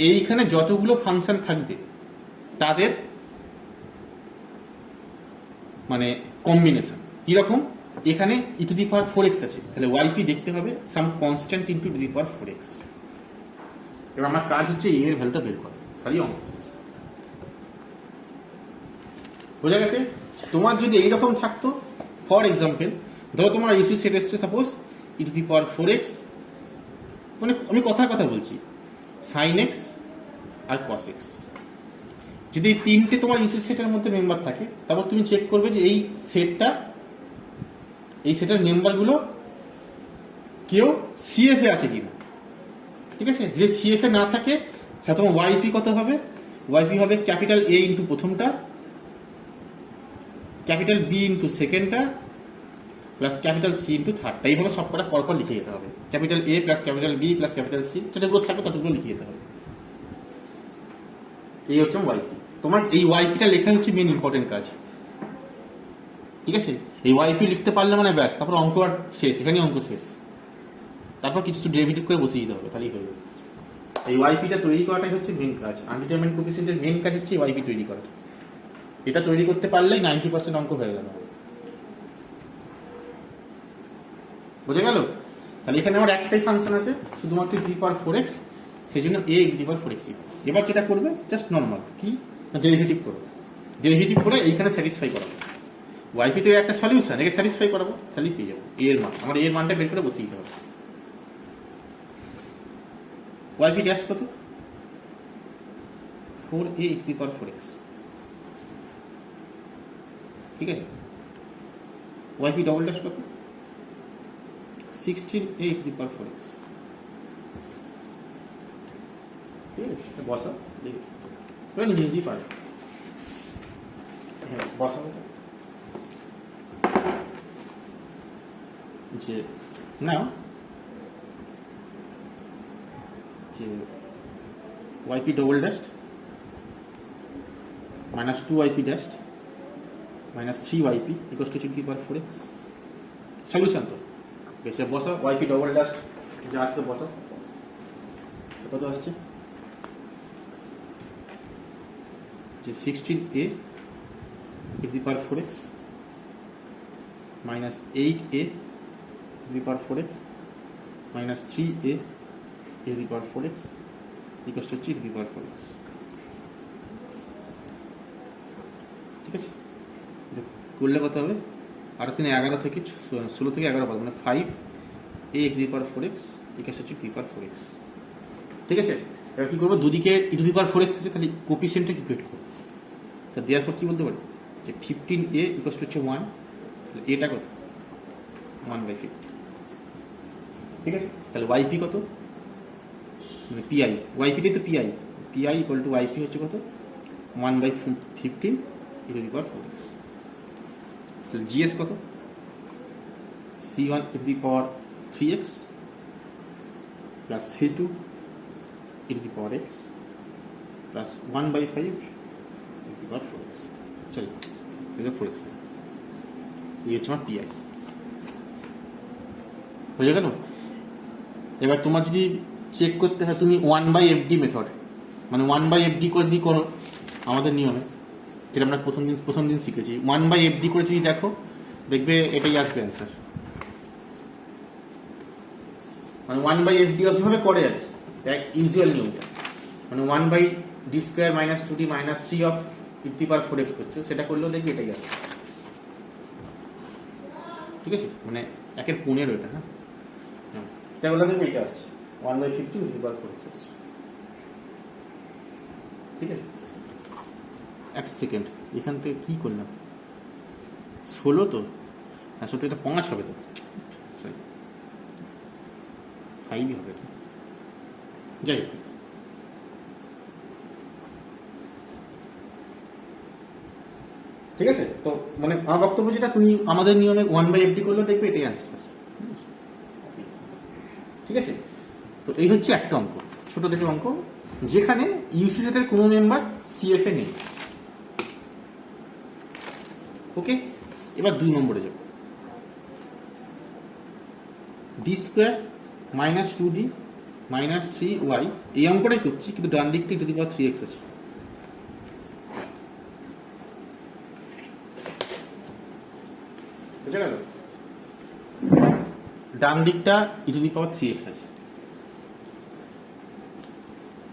এইখানে যতগুলো ফাংশন থাকবে তাদের মানে কম্বিনেশন কিরকম, এখানে ই টু দি পাওয়ার 4x আছে, তাহলে ওয়াইপি দেখতে হবে some constant into to the power 4x। এবার আমার কাজ হচ্ছে এর ভ্যালুটা বের করা, খালি অঙ্ক শেষ। বোঝা গেছে? তোমার যদি এইরকম থাকতো, ফর এক্সাম্পল ধরো তোমার ইউসি সেট এসছে suppose E to the power 4x, মানে আমি কথার কথা বলছি, সাইন এক্স আর কস এক্স, যদি এই তিনটে তোমার ইউসি সেটের মধ্যে মেম্বার থাকে, তারপর তুমি চেক করবে যে এই সেটটা, এই সেটের মেম্বারগুলো কেউ সিএফ এ আছে কিনা। ঠিক আছে, যদি সিএফ এ না থাকে তাহলে তোমার ওয়াইপি কত হবে, ওয়াইপি হবে ক্যাপিটাল এ ইন্টু প্রথমটা, ক্যাপিটাল বি ইন্টু সেকেন্ডটা, প্লাস ক্যাপিটাল সি ইন্টু থার্ডটা। এইভাবে সব কটা পরপর লিখে যেতে হবে, capital A plus capital B plus capital C, যেটাগুলো থাকবে ততগুলো লিখে যেতে হবে। এই হচ্ছে ওয়াইপি। তোমার এই ওয়াইপিটা লেখা হচ্ছে মেন ইম্পর্টেন্ট কাজ। ঠিক আছে, এই ওয়াইপি লিখতে পারলে মানে ব্যাস, তারপর অঙ্ক আর শেষ, এখানেই অঙ্ক শেষ। তারপর কিছু ডেরিভেটিভ করে বসিয়ে দিতে হবে, তাহলেই হয়ে যাবে। এই ওয়াইপিটা তৈরি করাটাই হচ্ছে মেন কাজ, আনডিটারমাইন্ড কোএফিসিয়েন্টের মেন কাজ হচ্ছে এই ওয়াইপি তৈরি করা। এটা তৈরি করতে পারলেই 90% অঙ্ক হয়ে গেল। বোঝা গেল? তাহলে এখানে আমার একটাই ফাংশন আছে শুধুমাত্র ই টু দি পাওয়ার 4x, সেই জন্য এ ই টু দি পাওয়ার 4x। এবার যেটা করবে জাস্ট নর্মাল কি ডেরিভেটিভ করবে, ডেরিভেটিভ করে এইখানে স্যাটিসফাই করাবো। ওয়াইপি তো একটা সলিউশন, একে স্যাটিসফাই করাবো, তাহলেই পেয়ে যাবো এর মান। আমার এর মানটা বের করে বসিয়ে দিতে হবে। ওয়াইপি ড্যাশ কত, 4a E to the power 4x। ঠিক আছে, ওয়াইপি ডবল ড্যাশ কত, 16a E to the power 4x। ঠিক আছে, বসা দেখি নিজে নিজেই পারে। হ্যাঁ বসা যে না, যে YP double dash minus 2yp dash minus 3yp equal to E to the power 4x। Solution তো বেশি বসা, ওয়াইপি ডবল ড্যাশ যা আসছে বসা, কত আসছে যে 16a E to the power 4x minus 8a E to the power 4x minus 3a E to the power 4x equal to E to the power 4x। ঠিক আছে, করলে কত হবে, আর 3 11 থেকে 16 থেকে 11 পাবো, মানে 5a E to the power 4x equal to E to the power 4x। ঠিক আছে, এবার কি করবো, দুদিকে e⁴x আছে, তাহলে কোপিসিয়েন্টটা ইকুয়েট করবো। তা দেওয়ার পর কি বলতে পারি যে 15a ইকুয়ালস টু হচ্ছে 1, তাহলে এটা কত 1/50। ঠিক আছে, তাহলে ওয়াইপি কত, মানে পিআই, ওয়াইপিটাই তো PI, PI equal to YP হচ্ছে কত 1/15 e⁴x। তাহলে জিএস কত, c1 e⁴x plus c2 e⁴x plus 1/5 e⁴x, sorry e⁴x, এই হচ্ছে আমার পিআই। বুঝে গেল? এবার তোমার যদি চেক করতে হয়, তুমি 1/FD মেথড, মানে 1/FD করে যদি করো আমাদের নিয়মে, যেটা আমরা প্রথম দিন শিখেছি, 1/FD করে যদি দেখো, দেখবে এটাই আসবে অ্যান্সার। মানে 1/FD যেভাবে করে আর কি, ইউজুয়াল নিয়মটা, মানে 1/d² - 2d - 3 অফ e⁴x করছো, সেটা করলেও দেখবে এটাই আসবে। ঠিক আছে, মানে 1/15 এটা, হ্যাঁ এটা বললে দেখবে এটা আসছে 1/50 e⁴x আসছে। ঠিক আছে, এক সেকেন্ড, এখান থেকে কি করলাম, 16 তো, আসলে এটা 5 হবে তো, সরি 5 হবে, যাই হোক। ঠিক আছে, তো মানে আমার বক্তব্য যেটা, তুমি আমাদের নিয়মে 1/FD করলে দেখবে এটাই অ্যান্সার আসবে। ঠিক আছে, তো এই হচ্ছে একটা অঙ্ক, ছোট থেকে অঙ্ক, যেখানে ইউসি সেটের কোনো মেম্বার সিএফএ নেই। ওকে, এবার 2 নম্বরে যাব, d² - 2d - 3y, এই অঙ্কটাই করছি, কিন্তু ডান দিকটা e⁴x আছে। বুঝে গেল? ডান দিকটা e⁴x আছে।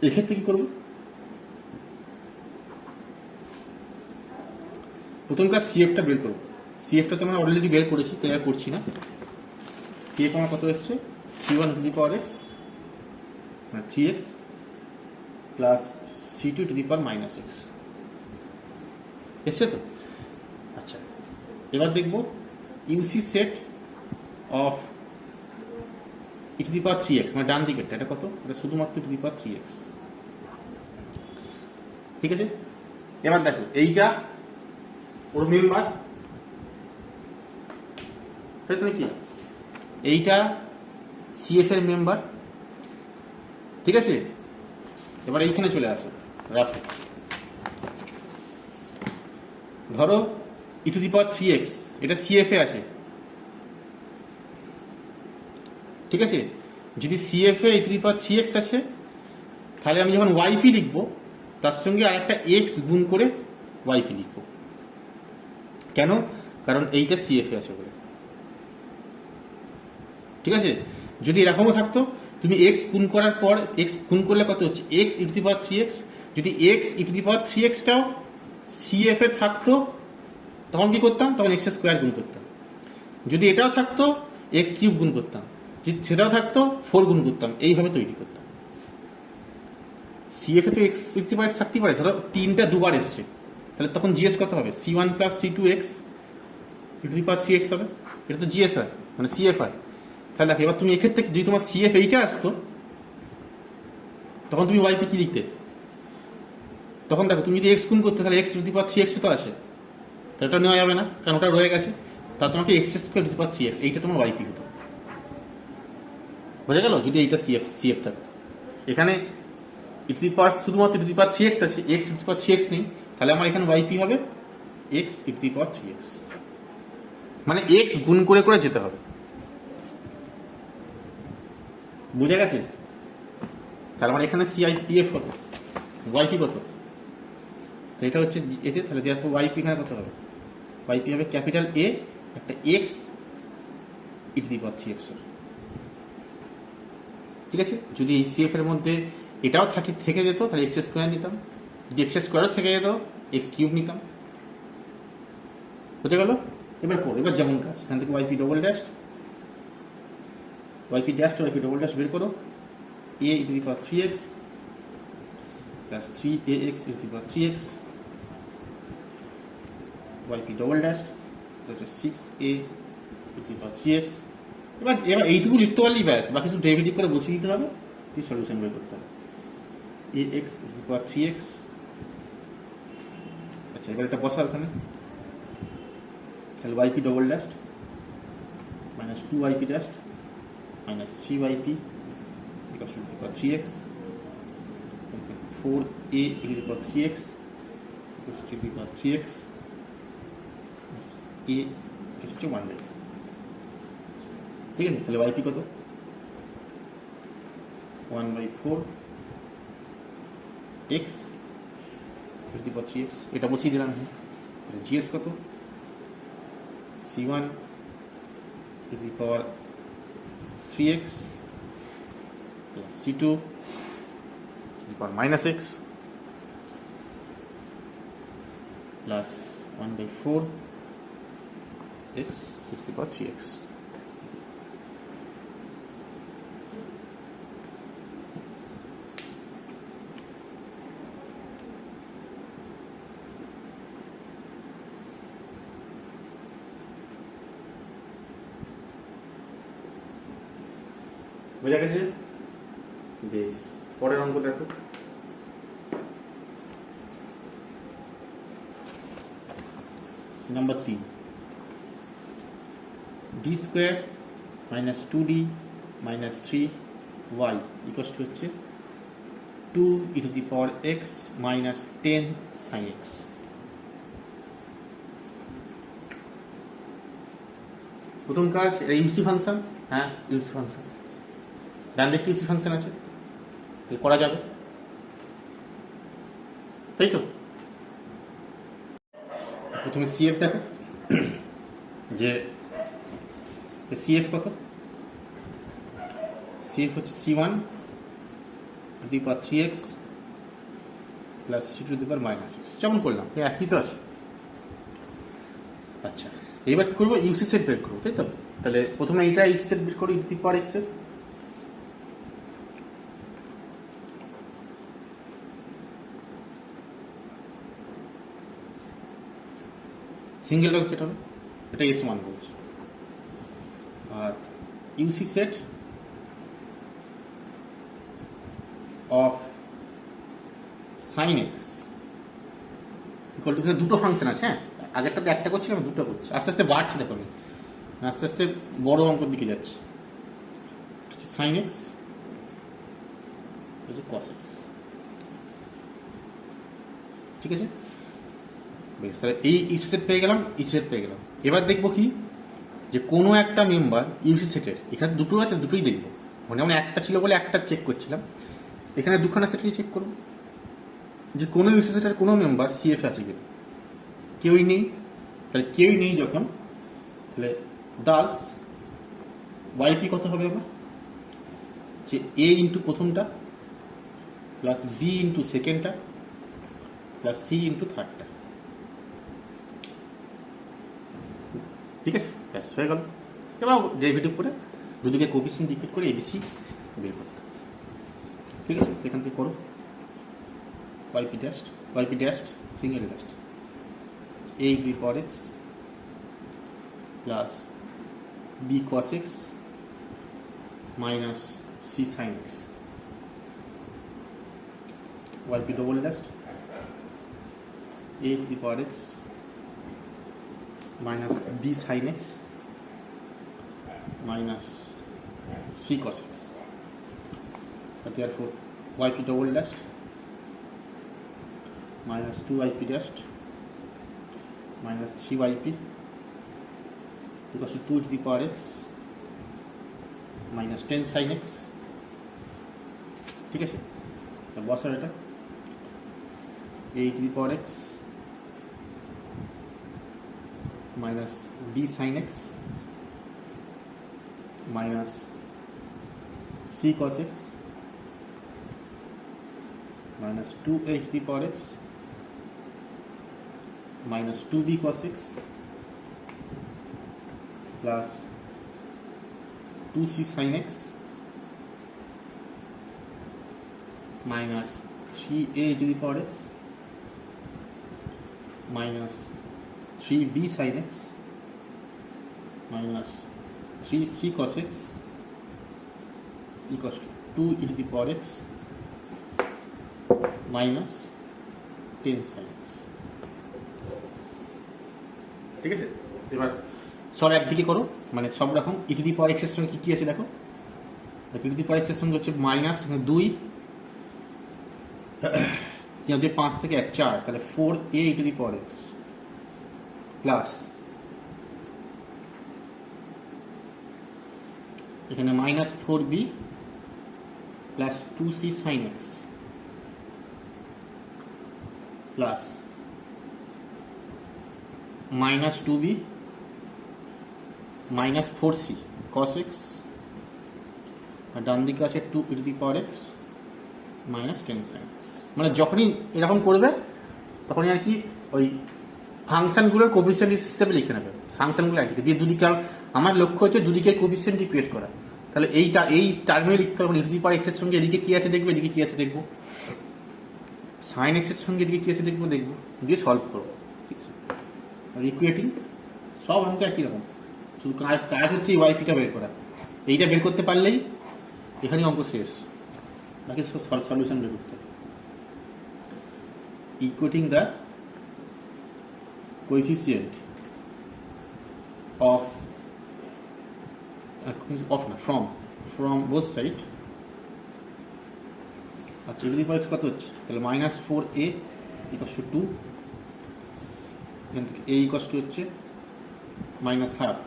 এক্ষেত্রে কি করবো, প্রথম কাজ সিএফটা বের করবো। সিএফটা তো আমরা অলরেডি বের করেছি, তাই আর করছি না। সিএফ আমার কত এসছে, c1 e⁴x 3x plus c2 e⁻x এসছে তো। আচ্ছা, এবার দেখবো ইউসি সেট অফ e⁴x, মানে ডান দিকেরটা, এটা কত, এটা শুধুমাত্র e⁴x। ঠিক আছে, এবার দেখো এইটা ওর মেম্বার, তাই তো নাকি, এইটা সিএফ এর মেম্বার। ঠিক আছে, এবার এইখানে চলে আসো, রাখো, ধরো e⁴x এটা সিএফ এ আছে। ঠিক আছে, যদি সিএফ এ e⁴x আছে, তাহলে আমি যখন ওয়াইপি লিখবো, তার সঙ্গে আর একটা এক্স গুণ করে ওয়াইপি লিখবো। কেন, কারণ এইটা সিএফ এ আছে বলে। ঠিক আছে, যদি এরকমও থাকতো, তুমি এক্স গুণ করার পর, এক্স গুণ করলে কত হচ্ছে এক্স e⁴x, যদি এক্স e⁴xটাও সিএফ এ থাকতো, তখন কি করতাম, তখন x² গুণ করতাম। যদি এটাও থাকতো, x³ গুণ করতাম, যদি সেটাও থাকতো 4 গুণ করতাম, এইভাবে তৈরি করতাম। সিএফ এ তো x থাকতেই পারে, ধরো 3টা দুবার এসছে, তাহলে তখন জিএস কত হবে, c1 + c2x e⁴x হবে, এটা তো জিএস হয়, মানে সিএফ হয়। তাহলে দেখো, এবার তুমি এক্ষেত্রে যদি তোমার সিএফ এইটা আসতো, তখন তুমি ওয়াইপি কি লিখতে, তখন দেখো তুমি যদি এক্স গুণ করতে, তাহলে x তো আসে, তাহলে ওটা নেওয়া যাবে না, কারণ ওটা রয়ে গেছে, তা তোমাকে x² e⁴x, এইটা তোমার ওয়াইপি হতো। বোঝা গেল? যদি এইটা সিএফ থাকতো, এখানে শুধুমাত্র e⁴x আছে, x⁴x নেই, তাহলে আমার এখানে ওয়াইপি হবে x⁴x, মানে এক্স গুণ করে করে যেতে হবে। বুঝে গেছে? তাহলে আমার এখানে সিআইপিএফ কত, ওয়াইপি কত, এটা হচ্ছে এতে, তাহলে দেওয়ার পর ওয়াইপি এখানে কত হবে, ওয়াইপি হবে ক্যাপিটাল এ একটা এক্স e⁴x। ঠিক আছে, যদি এই সিএফ এর মধ্যে এটাও থেকে যেত, তাহলে x² নিতাম, যদি x² থেকে যেত x³ নিতাম। বুঝে গেল? এবার যেমন কাজ, এখান থেকে YP double dash YP dash বের করো, a e⁴x plus 3ax e to the power 3x yp double dash that is 6a e to the power 3x এবার এবার এইটুকু লিখতে পারলেই ব্যাস, বাকি শুধু ডেরিভেটিভ করে বসিয়ে দিতে হবে, তুই সলিউশন বের করতে হবে। ax e to the power 3x, আচ্ছা এবার এটা বসা ওখানে, তাহলে yp double dash minus 2yp dash minus 3yp equals to the power 3x 4a e to the power 3x equals to the power 3x a equals to 1 ঠিক আছে। তাহলে yp কত 1/4 x e to the power 3x, এটা বসিয়ে দিলাম। gs কত c1 to the power 3x plus c2 to the power minus x plus 1/4 x to the power 3x। বোঝা গেছে? বেশ, পরের অঙ্ক দেখো। Number 3, d square minus 2d minus 3y equals to হচ্ছে 2 e to the power x minus 10 sin x। প্রথম কাজ, এটা ইউসি ফাংশন, হ্যাঁ ইউসি ফাংশন, ডান দিকটি ইউসি ফাংশন আছে, করা যাবে, তাই তো। প্রথমে সিএফ দেখো, যে সিএফ কত, সিএফ হচ্ছে c1 two the power 3x plus c2 two the power minus x, যেমন করলাম একই তো আছে। আচ্ছা এবার কি করবো, ইউসি সেট বের করবো, তাই তো। তাহলে প্রথমে এইটা ইউসি সেট বের করো, E to the power x এর, সিঙ্গেল রং সেট হবে, এটা S1 বলছে। আর UC set of sine X equal to, এখানে দুটো ফাংশন আছে, হ্যাঁ আগেরটাতে একটা করছিলাম, দুটো করছি, আস্তে আস্তে বাড়ছে, দেখো আমি আস্তে আস্তে বড় অঙ্কের দিকে যাচ্ছি। সাইন এক্স কস এক্স, ঠিক আছে। বেশ, তাহলে এই ইউসি সেট পেয়ে গেলাম, ইউসি সেট পেয়ে গেলাম। এবার দেখবো কি, যে কোনো একটা মেম্বার ইউসি সেটের, এখানে দুটো আছে, দুটোই দেখবো, মানে যেমন একটা ছিল বলে একটা চেক করছিলাম, এখানে দুখানা সেটকে চেক করবো, যে কোনো ইউসি সেটের কোনো মেম্বার সিএফ আছে কিনা। কেউই নেই, তাহলে কেউই নেই যখন, তাহলে দাস ওয়াইপি কত হবে আমার, যে এ ইন্টু প্রথমটা প্লাস বি ইন্টু সেকেন্ডটা প্লাস সি ইন্টু থার্ডটা, ঠিক আছে, ব্যাস হয়ে গেল। এবার ডেরিভেটিভ করে দুদিকে কোএফিসিয়েন্ট ইকুয়েট করে এবিসি বের করতে, ঠিক আছে। এখান থেকে করো yp dash single dash a b cos x plus b cos x minus c sin x, yp double dash a to the power x minus b sin x minus c cos x, therefore yp double dash minus 2yp dash minus 3yp equals to 2 to the power x minus 10 sin x, ঠিক আছে। বসার এটা a to the power x minus b sin x minus c cos x minus 2a to the power x minus 2b cos x plus 2c sin x minus 3a to the power x minus 3b sin x minus 3c cos x equals to 2 e to the power x minus 10 sin x। ঠিক আছে, এবার সব একদিকে করো, মানে সব রকম ই to the power X এর সঙ্গে কি আছে দেখো, ই টু দি পাওয়ার এক্স এর সঙ্গে হচ্ছে মাইনাস 2 5 থেকে 1 4, তাহলে 4a E to the power x plus এখানে minus 4b plus 2c sin x plus minus 2b minus 4c cos x, আর ডান দিকে আছে 2 e to the power x minus 10 sin x। মানে যখনই এরকম করবে তখনই আর কি ওই ফাংশনগুলোর কোফিসিয়েন্ট হিসেবে লিখে নেবে, ফাংশনগুলো একদিকে দিয়ে দুদিকে, কারণ আমার লক্ষ্য হচ্ছে দুদিকে কোফিসিয়েন্ট ক্রিয়েট করা। তাহলে এই টার্মে লিখতে হবে ই টু দি পাওয়ার এক্স এর সঙ্গে এদিকে কি আছে দেখবো, এদিকে কি আছে দেখবো, সাইন এক্স এর সঙ্গে এদিকে কি আছে দেখবো দিয়ে সলভ করবো। ঠিক আছে, ইকুয়েটিং সব অঙ্ক একই রকম, শুধু কাজ হচ্ছে এই ওয়াইপিটা বের করা। এইটা বের করতে পারলেই এখানেই অঙ্ক শেষ, বাকি সলিউশন বের করতে হবে। Equating the coefficient of from both side। আচ্ছা, এগুলি পাওয়ার কত হচ্ছে, তাহলে মাইনাস 4a ইকুয়ালস টু 2, এখান থেকে a ইকুয়ালস টু হচ্ছে minus half,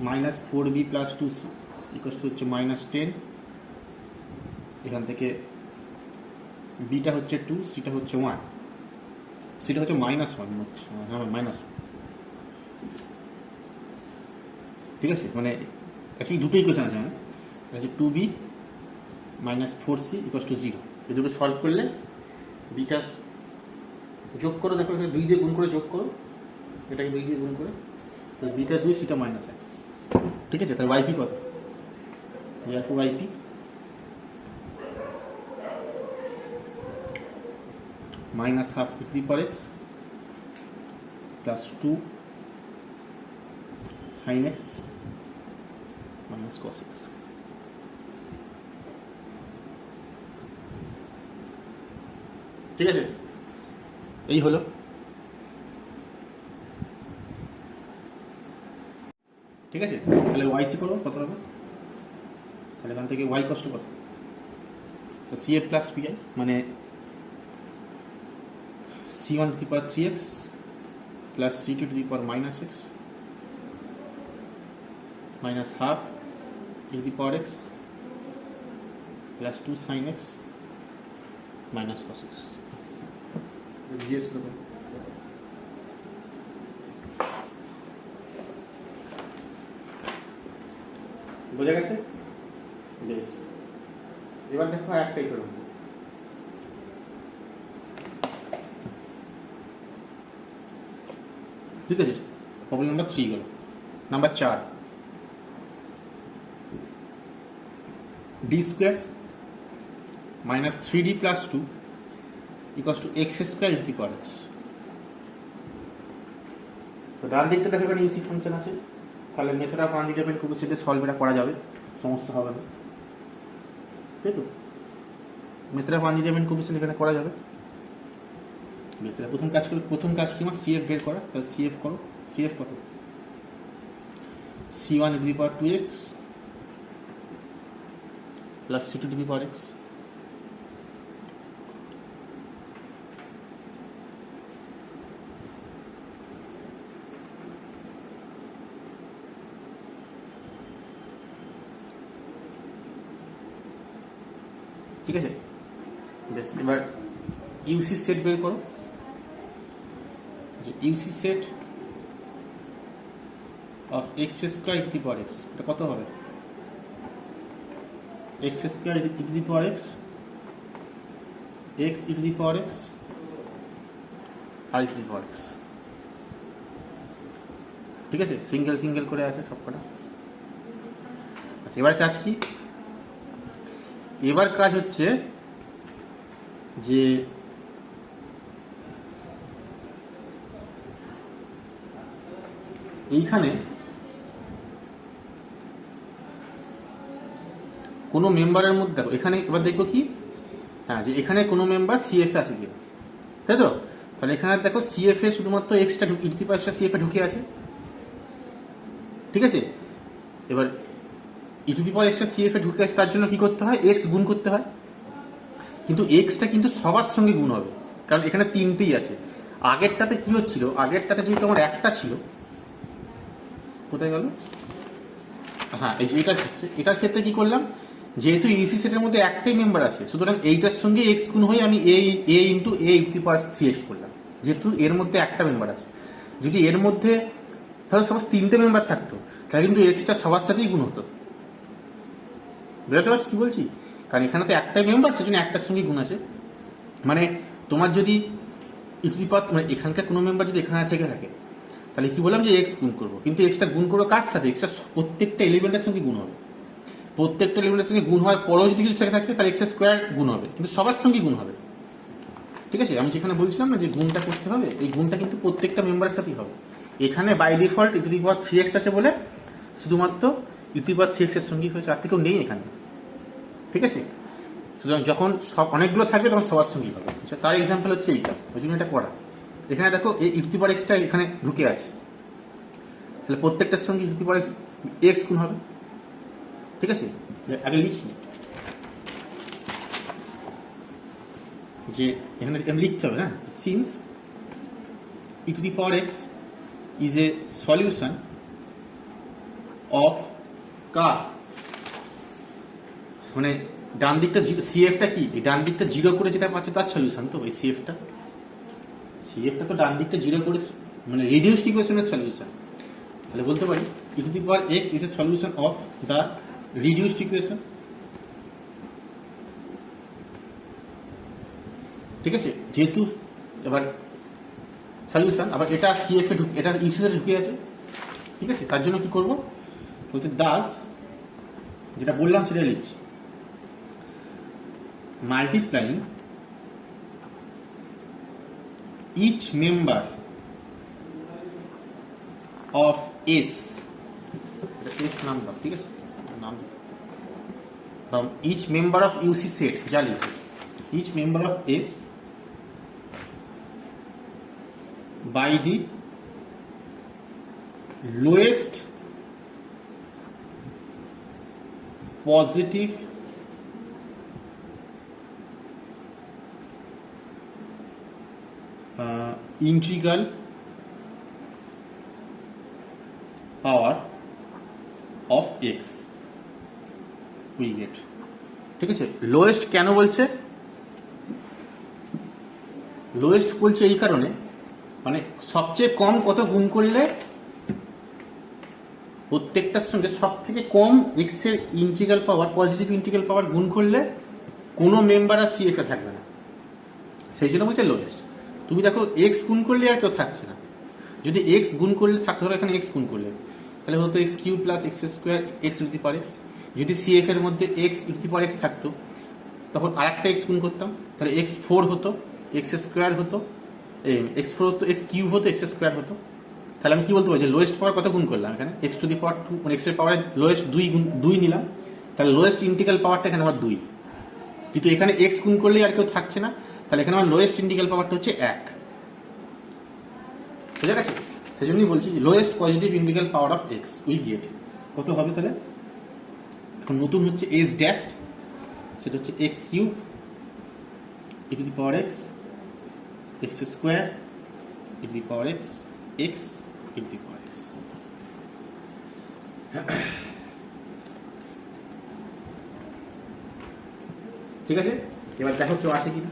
minus 4b plus 2c equals to হচ্ছে মাইনাস 10, এখান থেকে bটা হচ্ছে 2, সিটা হচ্ছে 1, সিটা হচ্ছে মাইনাস 1 হচ্ছে, হ্যাঁ মাইনাস। ঠিক আছে, মানে অ্যাকচুয়ালি দুটো ইকুয়েশন আছে, মানে হচ্ছে 2b minus 4c equals to 0। এই দুটো সলভ করলে বিটা যোগ করো, দেখো এখানে 2 দিয়ে গুণ করে যোগ করো, এটাকে 2 দিয়ে গুণ করে, তো বিটা 2, সিটা মাইনাস 1। ঠিক আছে, তাহলে ওয়াইপি কত, YP minus half E to the power x plus 2 sin x minus cos x। ঠিক আছে, এই হলো। ঠিক আছে, তাহলে ওয়াইসি করো কত হবে, তাহলে এখান থেকে ওয়াই কষ্ট কত, তো C A plus P I মানে c1 to the power 3x plus c2 to the power minus x minus half e to the power x plus 2 sin x minus cos x। GS করব, বোঝা গেছে বেশ। এবার দেখো একটাই করব, ঠিক আছে। প্রবলেম নাম্বার 3 গেল। Number 4, d square minus 3d plus 2 equals to x square E to the power x. তো ডান দিকটা দেখো এখানে ইউসি ফাংশন আছে, তাহলে মেথড অফ আনডিটারমাইন্ড কোএফিসিয়েন্টে সলভ এটা করা যাবে, সমস্যা হবে না, তাই তো। মেথড অফ আনডিটারমাইন্ড কোএফিসিয়েন্ট এখানে করা যাবে। প্রথম কাজ কি আমার সিএফ বের করা, তাহলে সিএফ করো। সিএফ কত, c1 two the power 2x plus c2 two the power x ঠিক আছে। বেশ, এবার ইউসি সেট বের করো, যে UC set of X square E to the power X, এটা কত হবে, X square E to the power X, X E to the power X আর E to the power X. ঠিক আছে, সিঙ্গেল সিঙ্গেল করে আছে সবকটা। আচ্ছা, এবার কাজ কি, এবার কাজ হচ্ছে যে এইখানে কোনো মেম্বারের মধ্যে দেখো, এখানে এবার দেখবো কি, হ্যাঁ, যে এখানে কোনো মেম্বার সিএফ আছে কি, তাই তো? তাহলে এখানে দেখো সিএফ এ শুধুমাত্র এক্সটা ইউটিপার্সটা সিএফ এ ঢুকে আছে, ঠিক আছে? এবার ইউটিপার এক্সটা সিএফ এ ঢুকে আছে, তার জন্য কি করতে হয়, এক্স গুণ করতে হয়। কিন্তু এক্সটা কিন্তু সবার সঙ্গে গুণ হবে, কারণ এখানে তিনটেই আছে। আগেরটাতে কি হচ্ছিল, আগেরটাতে যেহেতু আমার একটা ছিল, কোথায় গেল, হ্যাঁ, এই যে এটার ক্ষেত্রে কি করলাম, যেহেতু ইসি সেটের মধ্যে একটাই মেম্বার আছে, সুতরাং এইটার সঙ্গে এক্স গুণ হয়ে আমি এ ইন্টু এ ইউটি পাওয়ার 3x করলাম, যেহেতু এর মধ্যে একটা মেম্বার আছে। যদি এর মধ্যে ধরো সাপোজ তিনটে মেম্বার থাকতো, তাহলে কিন্তু এক্সটা সবার সাথেই গুণ হতো। বুঝতে পারছি কি বলছি? কারণ এখানে তো একটাই মেম্বার, সেজন্য একটার সঙ্গে গুণ আছে। মানে তোমার যদি ইউটি পাওয়ার, মানে এখানকার কোনো মেম্বার যদি এখানে থেকে থাকে, তাহলে কি বললাম যে এক্স গুণ করবো, কিন্তু এক্সটা গুণ করবো কার সাথে, এক্সটা প্রত্যেকটা এলিমেন্টের সঙ্গে গুণ হবে। প্রত্যেকটা এলিমেন্টের সঙ্গে গুণ হওয়ার পরেও যদি কিছু থেকে থাকে, তাহলে এক্স স্কোয়ার গুণ হবে, কিন্তু সবার সঙ্গে গুণ হবে। ঠিক আছে? আমি যেখানে বলছিলাম না যে গুণটা করতে হবে, এই গুণটা কিন্তু প্রত্যেকটা মেম্বারের সাথেই হবে। এখানে by default UT power 3x আছে বলে শুধুমাত্র ইউটি পাওয়ার 3x এর সঙ্গেই হয়েছে, আর থেকেও নেই এখানে। ঠিক আছে? সুতরাং যখন সব অনেকগুলো থাকবে তখন সবার সঙ্গেই হবে। আচ্ছা, তার এক্সাম্পল হচ্ছে এইটা, ওই জন্য এটা করা। এখানে দেখো এই ইউটি পাওয়ার এক্সটা এখানে ঢুকে আছে, তাহলে প্রত্যেকটার সঙ্গে ইউটি পাওয়ার এক্স গুণ হবে। ঠিক আছে? আগে লিখি যে এখানে লিখতে হবে, হ্যাঁ, since E to the power X is a solution of কার, মানে ডান দিকটা সিএফটা কি, এই ডান দিকটা জিরো করে যেটা পাচ্ছে তার সলিউশন, তো এই সিএফটা তো ডান দিকটা জিরো করে, মানে রিডিউসড ইকুয়েশনের সলিউশন। তাহলে বলতে পারি E to the power X is a solution of the reduced equation. ঠিক আছে? যেহেতু এবার সলিউশন, আবার এটা সিএফ এ ঢুকে, এটা ইউসিসে ঢুকে আছে। ঠিক আছে? তার জন্য কি করব বলতে, দাস যেটা বললাম সেটা লিখছি, multiplying each member of S, S number, ঠিক আছে, নাম from each member of UC set, যা লিখবে, each member of S by the lowest positive integral power of x we get। ঠিক আছে? লোয়েস্ট কেন বলছে, লোয়েস্ট বলছে এই কারণে, মানে সবচেয়ে কম কত গুণ করলে প্রত্যেকটার সঙ্গে সব থেকে কম এক্স এর ইন্টিগ্রাল পাওয়ার, পজিটিভ ইন্টিগ্রাল পাওয়ার গুণ করলে কোনো মেম্বার আর সিএফ এ থাকবে না, সেই জন্য বলছে লোয়েস্ট। তুমি দেখো এক্স গুণ করলে আর কেউ থাকছে না, যদি এক্স গুণ করলে থাকতে হলো, এখানে এক্স গুণ করলে তাহলে হতো x cube plus x square x to the power x. যদি সিএফ এর মধ্যে x to the power x থাকতো, তখন আর একটা এক্স গুণ করতাম, তাহলে এক্স ফোর হতো, এক্স স্কোয়ার হতো, এক্স ফোর হতো, এক্স কিউব হতো, এক্স স্কোয়ার হতো। তাহলে আমি কি বলতে পারি যে লোয়েস্ট পাওয়ার কত গুণ করলাম, এখানে এক্স টু দি পাওয়ার 2, মানে এক্স এর পাওয়ারে লোয়েস্ট 2 নিলাম, তাহলে লোয়েস্ট ইন্টিগ্রাল পাওয়ারটা এখানে আমার 2। কিন্তু এখানে এক্স গুণ করলে আর কেউ থাকছে না, তাহলে এখানে আমার লোয়েস্ট ইন্টিগ্রাল পাওয়ারটা হচ্ছে 1। বুঝা গেছে? সেই জন্যই বলছি lowest positive integral power of x we get কত হবে। তাহলে এখন নতুন হচ্ছে এস ড্যাশ, সেটা হচ্ছে x cube E to the power X, X square E to the power X, X E to the power X. ঠিক আছে? এবার দেখো কেউ আসে কিনা,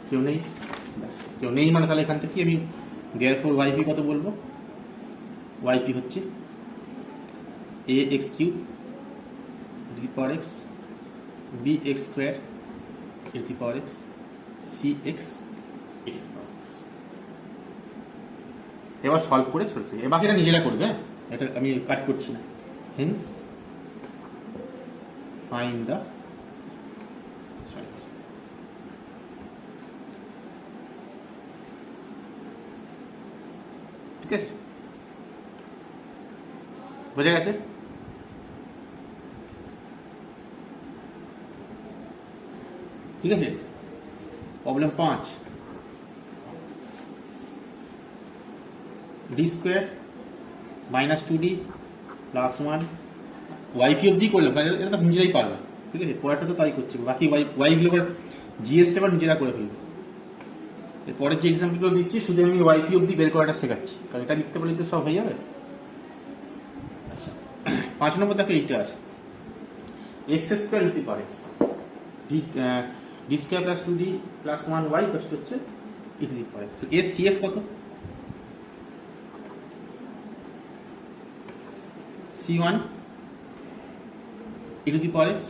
কেউ নেই, ব্যাস কেউ নেই, মানে তাহলে এখান থেকে আমি দেয়ারফর ওয়াইপি কত বলবো, ওয়াইপি হচ্ছে A X cube E to the power X, B X square E to the power X, C X E to the power X. এবার সলভ করে চলছে, এ বাকিটা নিজেরা করবে, হ্যাঁ, এটা আমি কাট করছি না। হেন্স ফাইন্ড দ্য ঠিক আছে, বোঝা গেছে? ঠিক আছে, problem 5, D square minus 2d plus 1 YP অবধি করলাম, কারণ এটা তো নিজেরাই পারবে। ঠিক আছে, পরেরটা তো তাই করছে, বাকি ওয়াইগুলো আবার জিএসটা আবার নিজেরা করে ফেলবে। এরপরের যে এক্সাম্পলগুলো দিচ্ছি শুধু আমি ওয়াইপি অবধি বের করাটা শেখাচ্ছি, কারণ এটা লিখতে পারলে তো সব হয়ে যাবে। আচ্ছা, 5 নম্বর দেখো এইটা আছে, এক্স স্কোয়ার ইন্টু পার X, D square plus 2d plus 1 Y কষ্ট হচ্ছে E to the power X. এর সিএফ কত? c1 e to the power x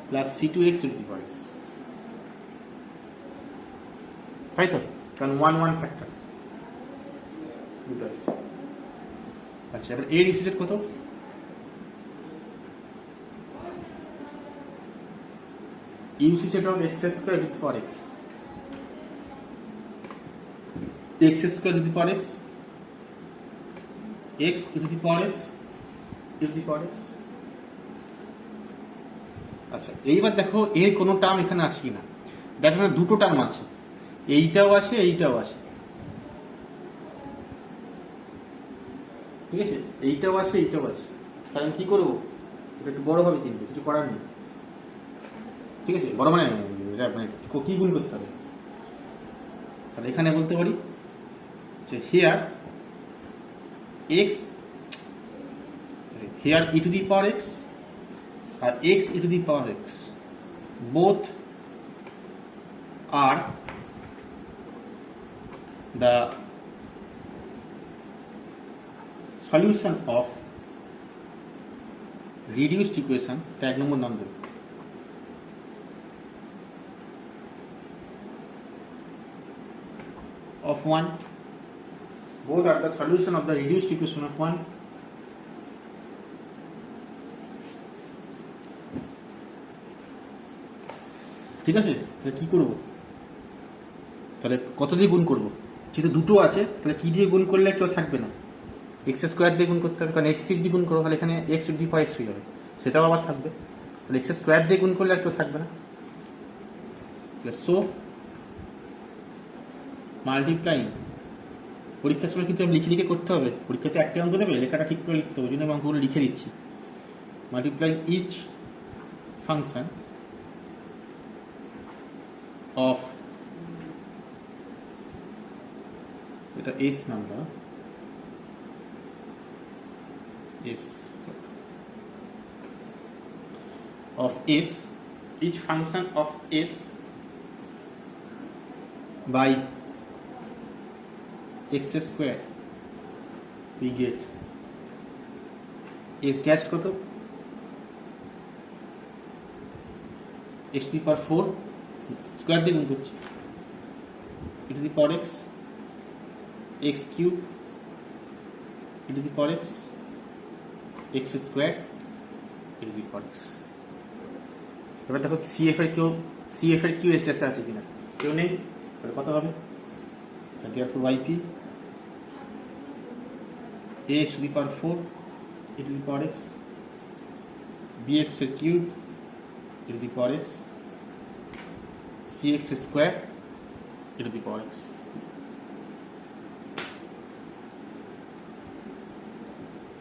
plus c2x e to the power x, তাই তো? কারণ 1 1 ফ্যাক্টর। আচ্ছা, এবার এর ইউসিজের কত? UC set of X square to the power X, X square to the power X, X to the power X to the power X. আচ্ছা, এইবার দেখো এর কোনো টার্ম এখানে আছে কিনা। দেখো না, দুটো টার্ম আছে, এইটাও আছে এইটাও আছে। ঠিক আছে, এইটাও আছে এইটাও আছে। কারণ কি করবো, এটা একটু বড় হবে কিন্তু কিছু করার নেই। ঠিক আছে, বড় মানে এটা মানে কি গুণ করতে হবে, তাহলে এখানে বলতে পারি যে here X, here E to the power X আর X E to the power X both are the solution of reduced equation, tag number number, of 1, both are the solution of the reduced equation of 1. ঠিক আছে, তাহলে কি করব, তাহলে কত দিয়ে গুণ করবো? যেহেতু দুটো আছে তাহলে কি দিয়ে গুণ করলে কেউ থাকবে না, এক্স স্কোয়ার দিয়ে গুণ করতে হবে, কারণ এক্স দিয়ে গুণ করবো তাহলে এখানে x to the power x হয়ে যাবে, সেটাও আবার থাকবে, তাহলে এক্স স্কোয়ার দিয়ে গুণ করলে আর কেউ থাকবে না। সো মাল্টিপ্লাইং, পরীক্ষার সময় কিন্তু লিখে লিখে করতে হবে, পরীক্ষাতে একটা অঙ্ক দেবে, লেখাটা ঠিক করে লিখতে হবে, ওই জন্য অঙ্কগুলো লিখে দিচ্ছি। মাল্টিপ্লাইং ইচ ফাংশন অফ, এটা S number, S of s, each function of s by x square, we get s dash কত, x to the power 4 square দিয়ে গুণ করছি, e to the power x, x cube e to the power x, x square e to the power x। এবার দেখো CF এর Q স্টেসে আছে কিনা, কেউ নেই, তাহলে কত হবে, therefore yp ax to the power 4 e to the power x, bx এর cube e to the power x, cx square e to the power x।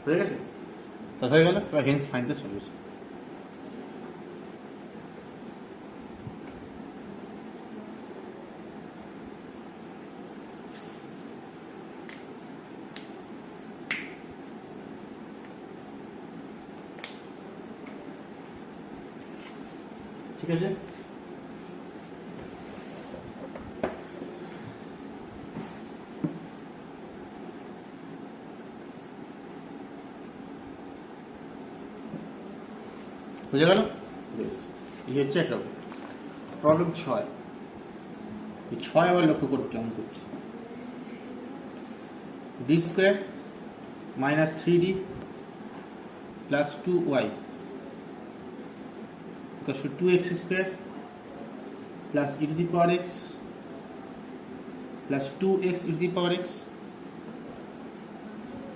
হয়ে গেছে, তা হয়ে গেল, হেন্স ফাইন্ড দ্য সলিউশন। ঠিক আছে, বুঝে গেল? বেশ, এই হচ্ছে একটা প্রবলেম 6। এই 6 আবার লক্ষ্য করো কেমন করছি, D square minus 3d plus 2y equals to 2x square plus e to the power x plus 2x e to the power x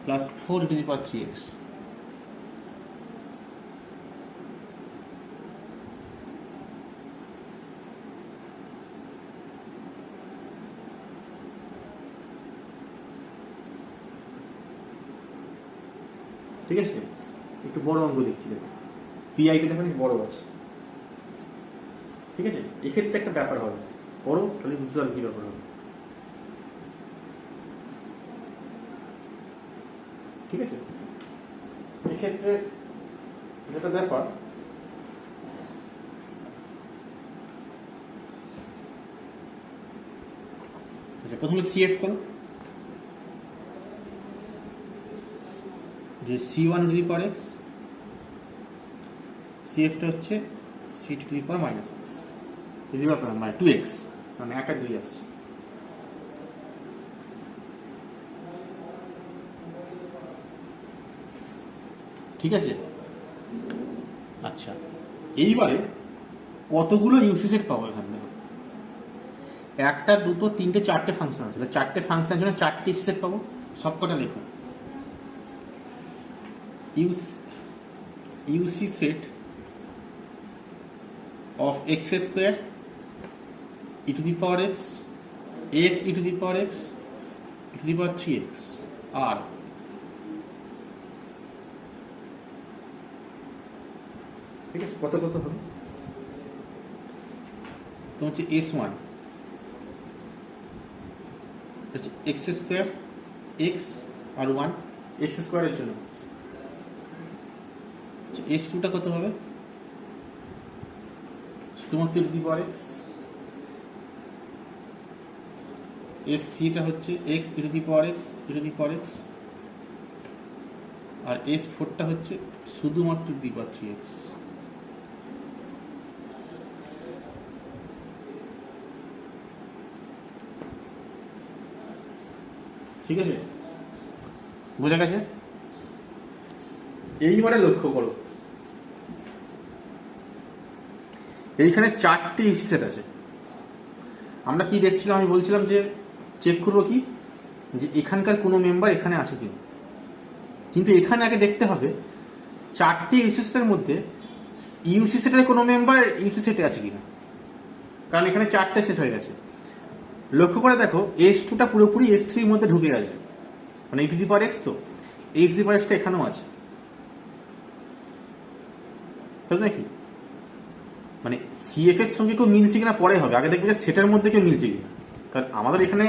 plus 4e⁻3x। ঠিক আছে, একটু বড় অঙ্ক দেখছি, দেখো পিআইটা দেখো বড় আছে। ঠিক আছে, এক্ষেত্রে একটা ব্যাপার হবে, বড় তাহলে বুঝতে পারবে কি ব্যাপার হবে। ঠিক আছে, এক্ষেত্রে যেটা ব্যাপার, প্রথমে সিএফ করো, যে c1e⁻x, সিএফটা হচ্ছে c⁻−2x, মানে 1 আর 2 আসছে। ঠিক আছে, আচ্ছা এইবারে কতগুলো ইউসি সেট পাবো এখান থেকে? 1টা 2টো 3টে 4টে ফাংশন আছে, 4টে ফাংশনের জন্য 4টে ইউসি সেট পাবো। সবকটা লেখো, UC set of x² e⁻x, x e⁻x, e⁻3x আর ঠিক আছে, কত কত হবে তো হচ্ছে s1 হচ্ছে x² x আর 1 x² এর জন্য। s2টা কত হবে? শুধুমাত্র e⁻x। s3টা হচ্ছে x e⁻x, আর s4টা হচ্ছে শুধুমাত্র e⁻3x। ঠিক আছে, বোঝা গেছে? এইবারে লক্ষ্য করো, এইখানে 4টে ইউসি সেট আছে। আমরা কি দেখছিলাম? আমি বলছিলাম যে চেক করবো কি, যে এখানকার কোনো মেম্বার এখানে আছে কিনা। কিন্তু এখানে আগে দেখতে হবে 4টে ইউসি সেটের মধ্যে ইউসি সেটের কোনো মেম্বার ইউসি সেটে আছে কিনা, কারণ এখানে 4টে শেষ হয়ে গেছে। লক্ষ্য করে দেখো, s2টা পুরোপুরি s3 এর মধ্যে ঢুকে গেছে, মানে e⁻x, তো e⁻xটা এখানেও আছে, বুঝলে নাকি? মানে সিএফ এর সঙ্গে কেউ মিলছে কিনা পরে হবে, আগে দেখবে যে সেটের মধ্যে কেউ মিলছে কিনা। কারণ আমাদের এখানে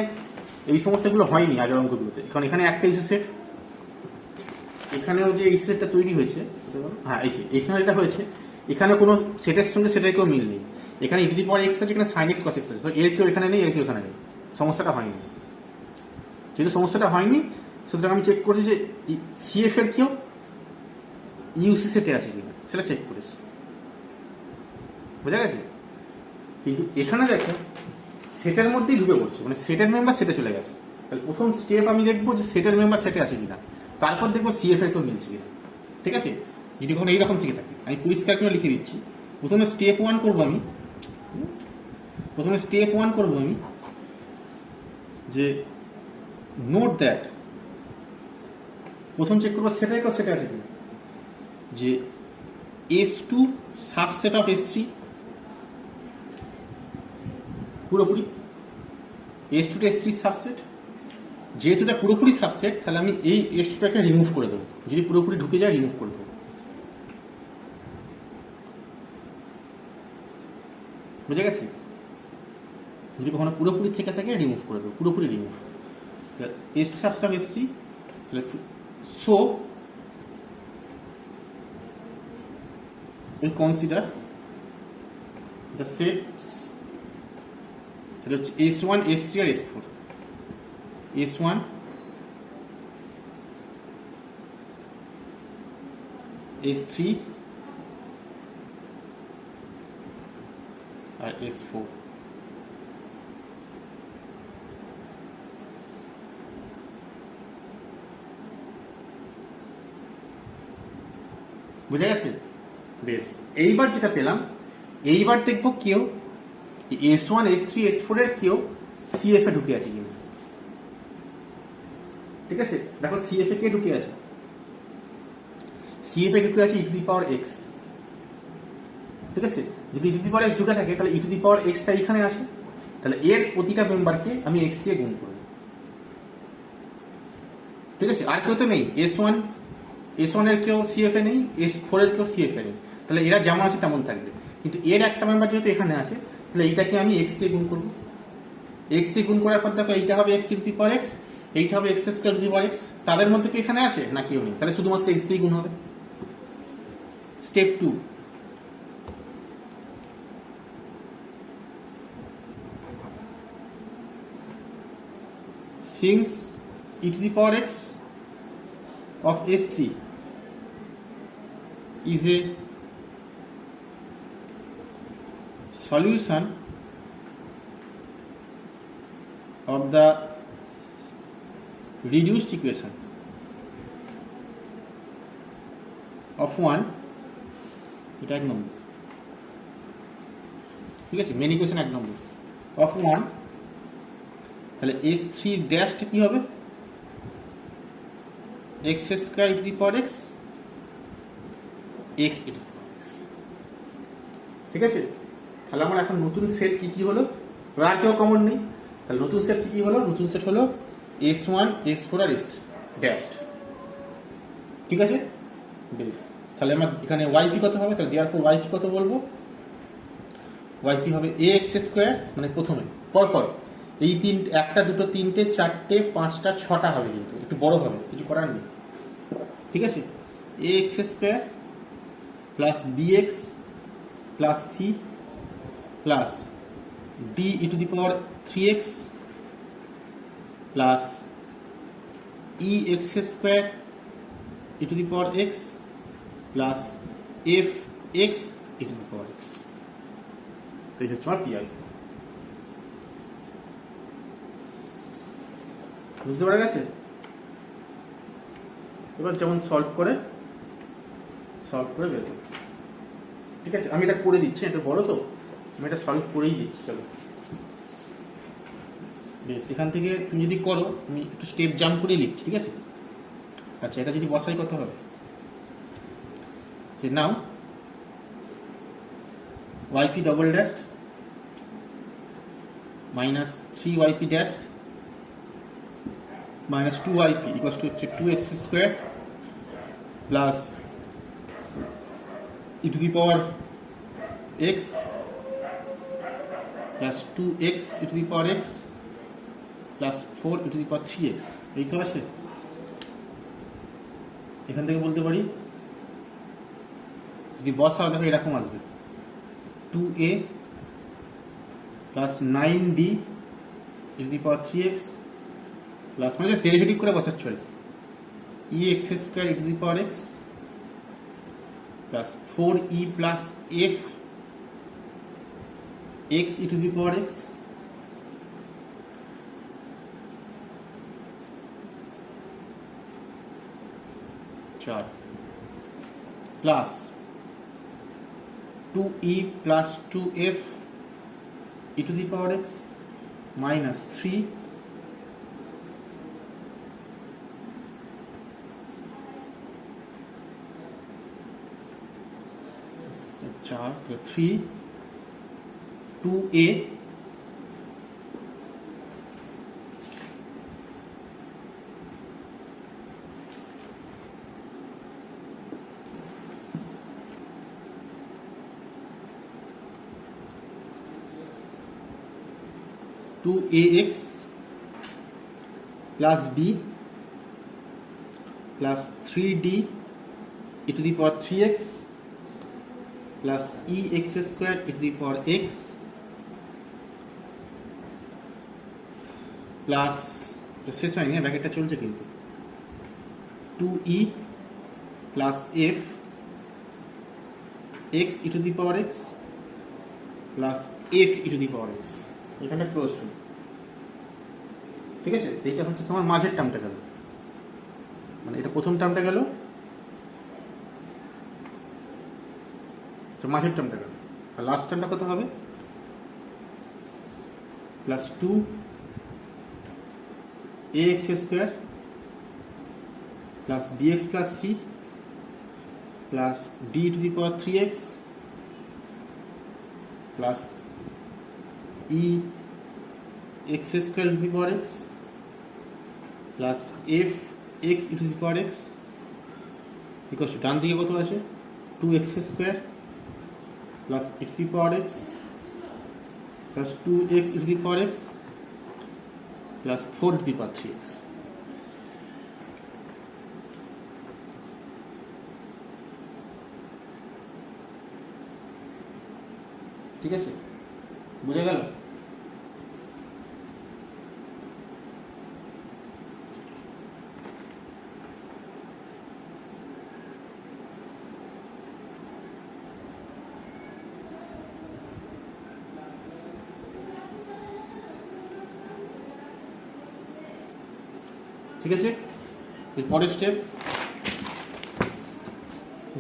এই সমস্যাগুলো হয়নি আগের অঙ্কগুলোতে, কারণ এখানে একটা ইউসি সেট, এখানেও যে এই সেটটা তৈরি হয়েছে, হ্যাঁ এই যে এখানে যেটা হয়েছে, এখানে কোনো সেটের সঙ্গে সেটের কেউ মিল নেই। এখানে e⁻x আছে, এখানে sin x cos x আছে, তো এর কেউ এখানে নেই, এর কেউ এখানে নেই, সমস্যাটা হয়নি। যেহেতু সমস্যাটা হয়নি, সুতরাং আমি চেক করছি যে সিএফ এর কেউ ইউসি সেটে আছে কিনা, সেটা চেক করেছি। বোঝা গেছে? কিন্তু এখানে দেখো সেটের মধ্যেই ঢুকে পড়ছে, মানে সেটের মেম্বার সেটে চলে গেছে। তাহলে প্রথম স্টেপ আমি দেখবো যে সেটের মেম্বার সেটে আছে কিনা, তারপর দেখবো সিএফ এর কেউ মিলছে কিনা। ঠিক আছে, যদি কখনো এইরকম থেকে থাকে, আমি পরিষ্কার করে লিখে দিচ্ছি। প্রথমে স্টেপ 1 করবো আমি, যে নোট দ্যাট, প্রথম চেক করবো সেটের কেউ সেটে আছে কিনা, যে s2 সাবসেট অফ s3 পুরোপুরি, s2টা s3 সাবসেট। যেহেতু এটা পুরোপুরি সাবসেট, তাহলে আমি এই s2টাকে রিমুভ করে দেবো, যদি পুরোপুরি ঢুকে যায় রিমুভ করে দেবো। বুঝে গেছে? যদি কখনো পুরোপুরি থেকে থাকে রিমুভ করে দেবো, পুরোপুরি remove. s2 subset of s3, so we consider the sets, তাহলে হচ্ছে s1 s3 আর s4, s1 s3 আর s4। বুঝা গেছে? বেশ, এইবার যেটা পেলাম, এইবার দেখবো কেউ s1 s3 s4 এর কেউ সিএফ এ ঢুকে আছে কিনা। ঠিক আছে, দেখো সিএফ এ কে ঢুকে আছে, সিএফ এ ঢুকে আছে ই টু দি পাওয়ার এক্স। ঠিক আছে, যদি ই টু দি পাওয়ার এক্স ঢুকে থাকে তাহলে ই টু দি পাওয়ার এক্সটা এখানে আসে, তাহলে এর প্রতিটা মেম্বারকে আমি এক্স দিয়ে গুণ করব। ঠিক আছে, আর কেউ তো নেই, এস ওয়ান এর কেউ সিএফ এ নেই, S4 এর কেউ সিএফ এ নেই, তাহলে এরা যেমন আছে তেমন থাকবে। কিন্তু এর একটা মেম্বার যেহেতু এখানে আছে, তাহলে এইটাকে আমি এক্স দিয়ে গুণ করবো। এক্স দিয়ে গুণ করার পর দেখো এইটা হবে X to the power x, এইটা হবে X square to the power x. তাদের মধ্যে কি এখানে আছে না কেউ নেই, তাহলে শুধুমাত্র এক্স দিয়ে গুণ হবে। Step 2, since e to the power x of S3 is a solution of the reduced equation of 1, এটা 1 নম্বর। ঠিক আছে, মেন ইকুয়েশন 1 নম্বর অফ 1, তাহলে S3 ড্যাশটা কি হবে, X square E to the power X, X E to the power X. ঠিক আছে, তাহলে আমার এখন নতুন সেট কি কি হলো, আর কেউ কমন নেই, তাহলে নতুন সেট কি কি হলো, নতুন সেট হলো S1, S4 আর S3 ড্যাশড। ঠিক আছে, বেশ, তাহলে আমার এখানে ওয়াইপি কত হবে, তাহলে দেওয়ার পর ওয়াইপি কত বলবো, ওয়াইপি হবে এ এক্স স্কোয়ার, মানে প্রথমে পরপর এই একটা দুটো তিনটে চারটে পাঁচটা ছটা হবে, কিন্তু একটু বড় হবে, কিছু করার নেই। ঠিক আছে, A X square plus B X plus C plus D E to the power 3x plus E x square E to the power x plus F x E to the power X. এই হচ্ছে আমার PI. বুঝতে পারা গেছে? এবার যেমন solve করে বের করো। ঠিক আছে, আমি এটা করে দিচ্ছি, এটা বড় তো, আমি এটা সলভ করেই দিচ্ছি। চলো বেশ, এখান থেকে তুমি যদি করো, আমি একটু স্টেপ জাম্প করে লিখছি। ঠিক আছে, আচ্ছা, এটা যদি বসাই কত হবে, যে নাও y p double dash minus 3yp dash minus 2yp equals to হচ্ছে 2x square plus e to the power x plus 2x e to the power x plus 4 e to the power 3x। এই তো আছে, এখান থেকে বলতে পারি যদি বসাও দেখো এরকম আসবে 2a plus 9d e to the power 3x plus, মানে জাস্ট ডেরিভেটিভ করে বসাচ্ছ e x square E to the power x plus 4e plus F x E to the power x plus 2e plus 2f e to the power x minus 3 3 2a to a x plus b plus 3d e to the power 3x plus e x square e to the power x plus, तो शेष হয়নি, ব্র্যাকেটটা চলছে কিন্তু 2e plus f x e to the power x plus f e to the power x। এখানে close. ঠিক আছে, এইটা হচ্ছে তোমার মাঝের টার্মটা গেল, মানে এটা প্রথম টার্মটা গেল, তো মাঝের টার্মটা গেল, আর লাস্ট টার্মটা কত হবে, plus 2 ax square plus bx plus c plus d to the power 3x plus e x square to the power x plus f x e to the power x equal to ডান দিকে কত আছে 2x square plus e to the power x plus 2x e to the power x plus 4 to the power 3x। ঠিক আছে, বুঝে গেল? ঠিক আছে, পরের স্টেপ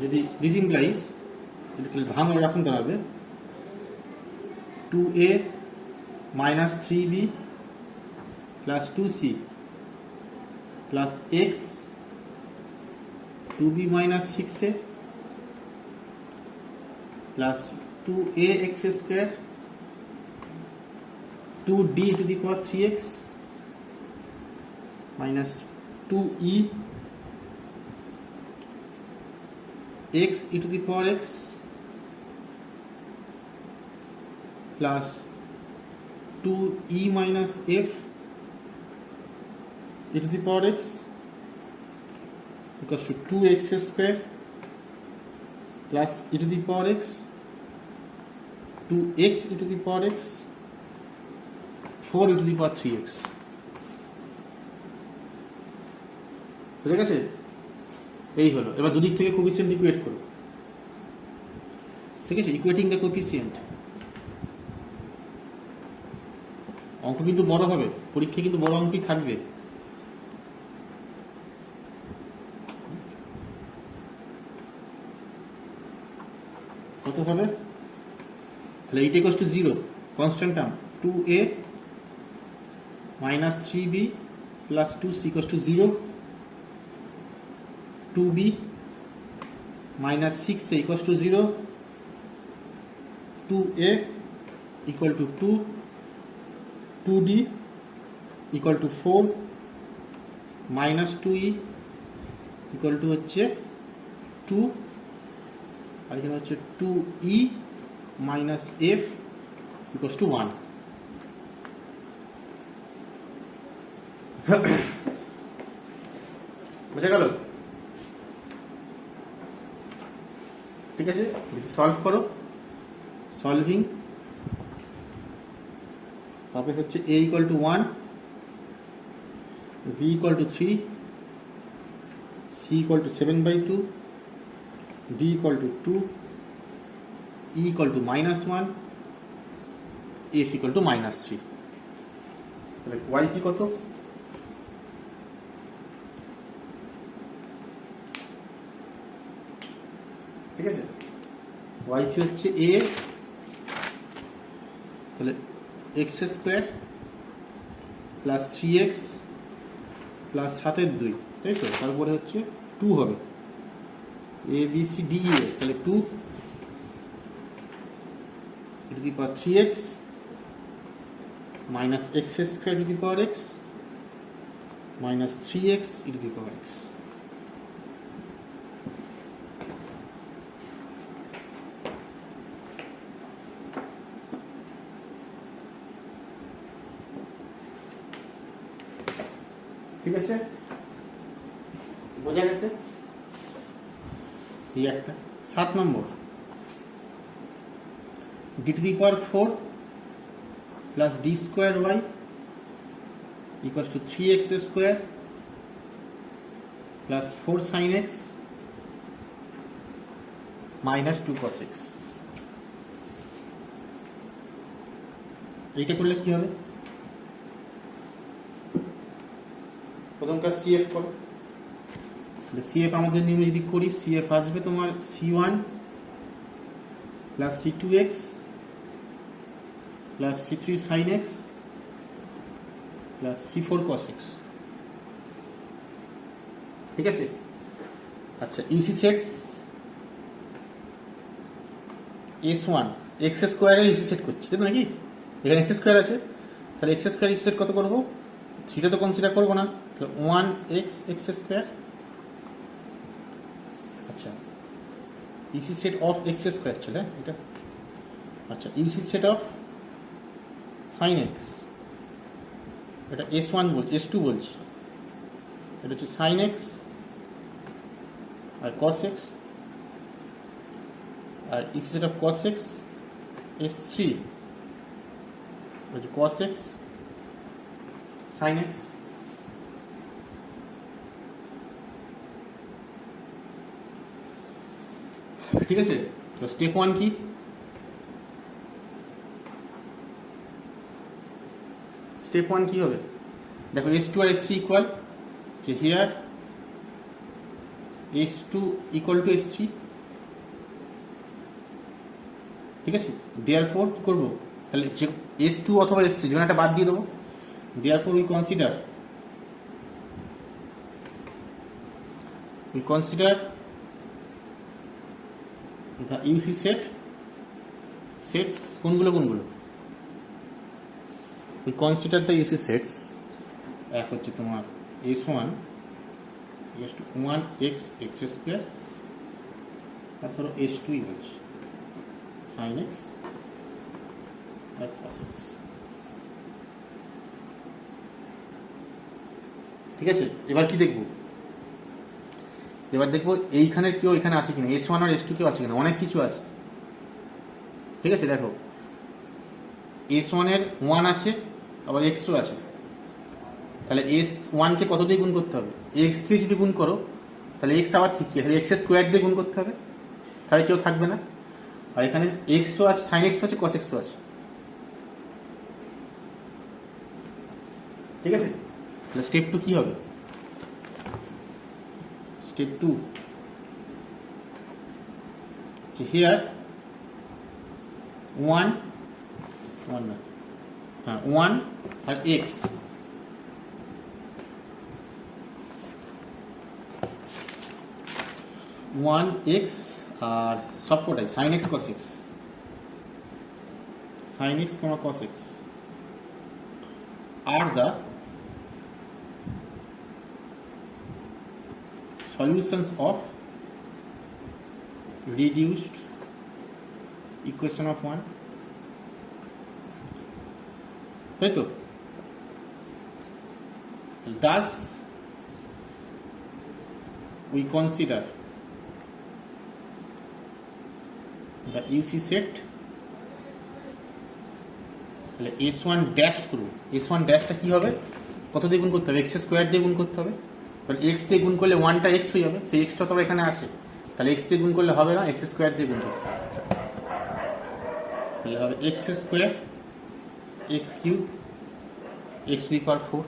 যদি দিস ইমপ্লাইজ ভাঙ এরকম দাঁড়াবে 2a minus 3b plus 2c plus x 2b minus 6a plus 2ax square 2d to the power 3x minus 2e x e to the power x plus 2e minus f e to the power x equals to 2x square plus e to the power x 2x e to the power x 4 e to the power 3x। বুঝে গেছে? এই হলো। এবার দুদিক থেকে coefficient equate করো। ঠিক আছে, ইকুয়েটিং দ্য কোএফিসিয়েন্ট। অঙ্ক কিন্তু বড় হবে, পরীক্ষা কিন্তু বড় অঙ্কই থাকবে। কত হবে তাহলে? 8 equals to 0 constant term 2a minus 3b plus 2c equals to 0 2b minus 6a equals to 0 2a equal to 2 2d equal to 4 minus 2e equal to হচ্ছে 2 আর এখানে হচ্ছে 2e minus f equals to 1। বুঝে গেল? ঠিক আছে, solve করো। Solving পাবে হচ্ছে a equal to 1 b equal to 3 c equal to 7/2 d equal to 2 e equal to -1 f equal to -3। তাহলে y কি কত? ঠিক আছে, y কি হচ্ছে a, তাহলে x square plus 3x plus 7/2, তাই তো? তারপরে হচ্ছে 2 হবে a b c d e, তাহলে 2 e to the power 3x minus x square to the power x minus 3x e to the power x। ঠিক আছে, বোঝা গেছে? এই একটা 7 নম্বর d to the power 4 plus d square y equals to 3x square plus 4 sin x minus 2 cos x। এইটা করলে কি হবে? প্রথম কাজ CF করো। CF আমাদের নিয়মে যদি করি CF আসবে তোমার C1 plus C2x plus C3 sin x plus C4 cos x। ঠিক আছে। আচ্ছা, ইউসি সেটস S1 এক্স স্কোয়ারের ইউসি সেট করছি, তাই তো নাকি? এখানে এক্স স্কোয়ার আছে, তাহলে এক্স স্কোয়ার ইউসি সেট কত করবো? 3টা তো কনসিডার করবো না, তাহলে 1x এক্স স্কোয়ার। আচ্ছা, UC set of X square চলে এটা। আচ্ছা, UC set of sine X, এটা S1 বলছি, S2 বলছি, এটা হচ্ছে সাইন এক্স আর কস এক্স, আর UC set of cos X S3 হচ্ছে কস এক্স সাইন এক্স। ঠিক আছে, তো স্টেপ 1 কি? স্টেপ 1 কি হবে? দেখো S2 আর S3 ইকুয়াল, যে here S2 equal to S3। ঠিক আছে, দেয়ারফর কি করবো? তাহলে যে S2 অথবা S3 যেখানে একটা বাদ দিয়ে দেবো। Therefore we consider the UC sets কোনগুলো? we consider the UC sets, এক হচ্ছে তোমার S1 equals to 1x x square, তারপর S2 বলছি sin x আর cos x। ঠিক আছে, এবার কি দেখবো? এবার দেখবো এইখানে কেউ এখানে আছে কিনা, S1 আর S2 কেউ আছে কিনা, অনেক কিছু আছে। ঠিক আছে, দেখো S1 এর 1 আছে, আবার X2 আছে, তাহলে S1 কে কত দিয়ে গুণ করতে হবে? X3 যদি গুণ করো তাহলে X আবার ঠিক আছে, X স্কোয়ার দিয়ে গুণ করতে হবে, তাহলে কেউ থাকবে না। আর এখানে Xও আছে, সাইন X আছে, কস Xও আছে। ঠিক আছে, তাহলে স্টেপ 2 কি হবে? স্টেপ 2 হিয়ার 1 আর x, আর সবকটাই sine X cos X, sine X cos X are the solutions of reduced equation of 1, তাই তো? Thus we consider the UC set, তাহলে S1 ড্যাশ করব। S1 ড্যাশটা কি হবে? কত দিয়ে গুণ করতে হবে? এক্স স্কোয়ার দিয়ে গুণ করতে হবে। তাহলে এক্স দিয়ে গুণ করলে 1টা এক্স হয়ে যাবে, সেই এক্সটা তো এখানে আছে, তাহলে এক্স দিয়ে গুণ করলে হবে না, এক্স স্কোয়ার দিয়ে গুণ করতে হবে। তাহলে হবে X square X cube X to the power 4,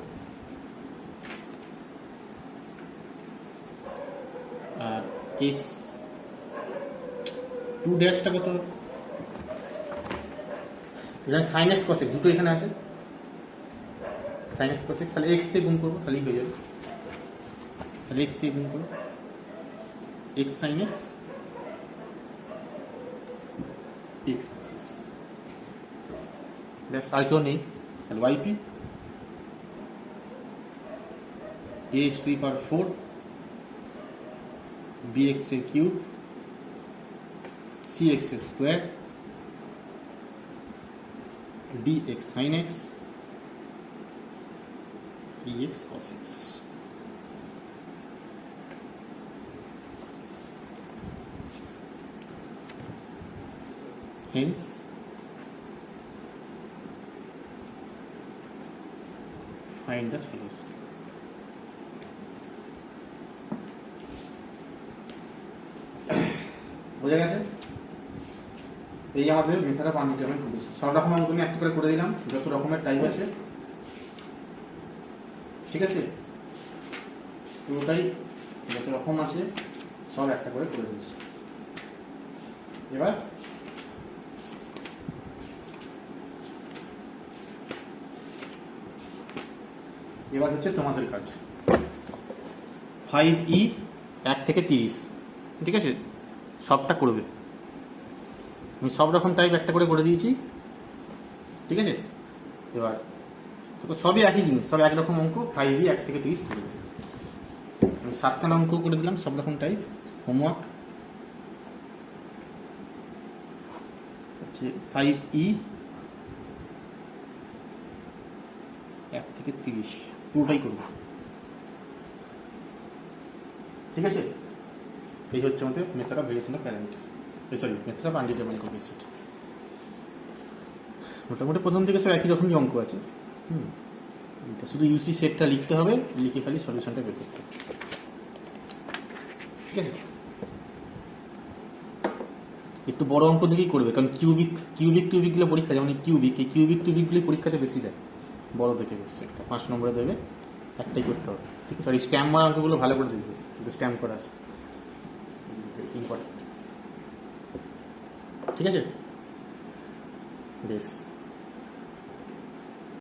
আর S2 ড্যাশটা কত? এখানে সাইন এক্স কস এক্স দুটো এখানে আছে, সাইন এক্স কস এক্স, তাহলে এক্স দিয়ে গুণ করবো, তাহলেই হয়ে যাবে। তাহলে এক্স দিয়ে গুণ করবো, x sine x X cos x, ব্যাস আর কেউ নেই। তাহলে YP ax to the power 4 bx cube cx square dx sin x dx cos x। Hence find the solution। বোঝা গেছে? এই আমাদের মেথড অফ আনডিটারমাইন্ড কন্ডিশন। সব রকম অঙ্ক নিয়ে একটা করে করে দিলাম, যত রকমের টাইপ আছে। ঠিক আছে, পুরোটাই যত রকম আছে সব একটা করে করে দিচ্ছি। এবার হচ্ছে তোমাদের কাজ। 5e 1 থেকে 30, ঠিক আছে, সবটা করবে। আমি সব রকম টাইপ একটা করে করে দিয়েছি, ঠিক আছে। এবার তো সবই একই জিনিস, সব একরকম অঙ্ক, 5e 1 থেকে 30 করবে। আমি 7খানা অঙ্ক করে দিলাম সব রকম টাইপ হোমওয়ার্ক। হচ্ছে 5e 1 থেকে 30 পুরোটাই করবো, ঠিক আছে। এই হচ্ছে আমাদের method of variation of parameter, sorry method of undetermined coefficient. মোটামুটি প্রথম থেকে সব একই রকমই অঙ্ক আছে। শুধু ইউসি সেটটা লিখতে হবে, লিখে খালি সলিউশনটা বের করতে হবে, ঠিক আছে। একটু বড় অঙ্ক দেখেই করবে, কারণ কিউবিকগুলো পরীক্ষা, যেমন এই কিউবিকগুলি পরীক্ষাতে বেশি দেয়, বড় দেখে বেশি একটা 5 নম্বরে দেবে, একটাই করতে হবে, ঠিক আছে। আর এই স্ট্যাম্প মারা অঙ্কগুলো ভালো করে দেখবে, কিন্তু স্ট্যাম্প করা আছে ইম্পর্টেন্ট, ঠিক আছে। বেশ।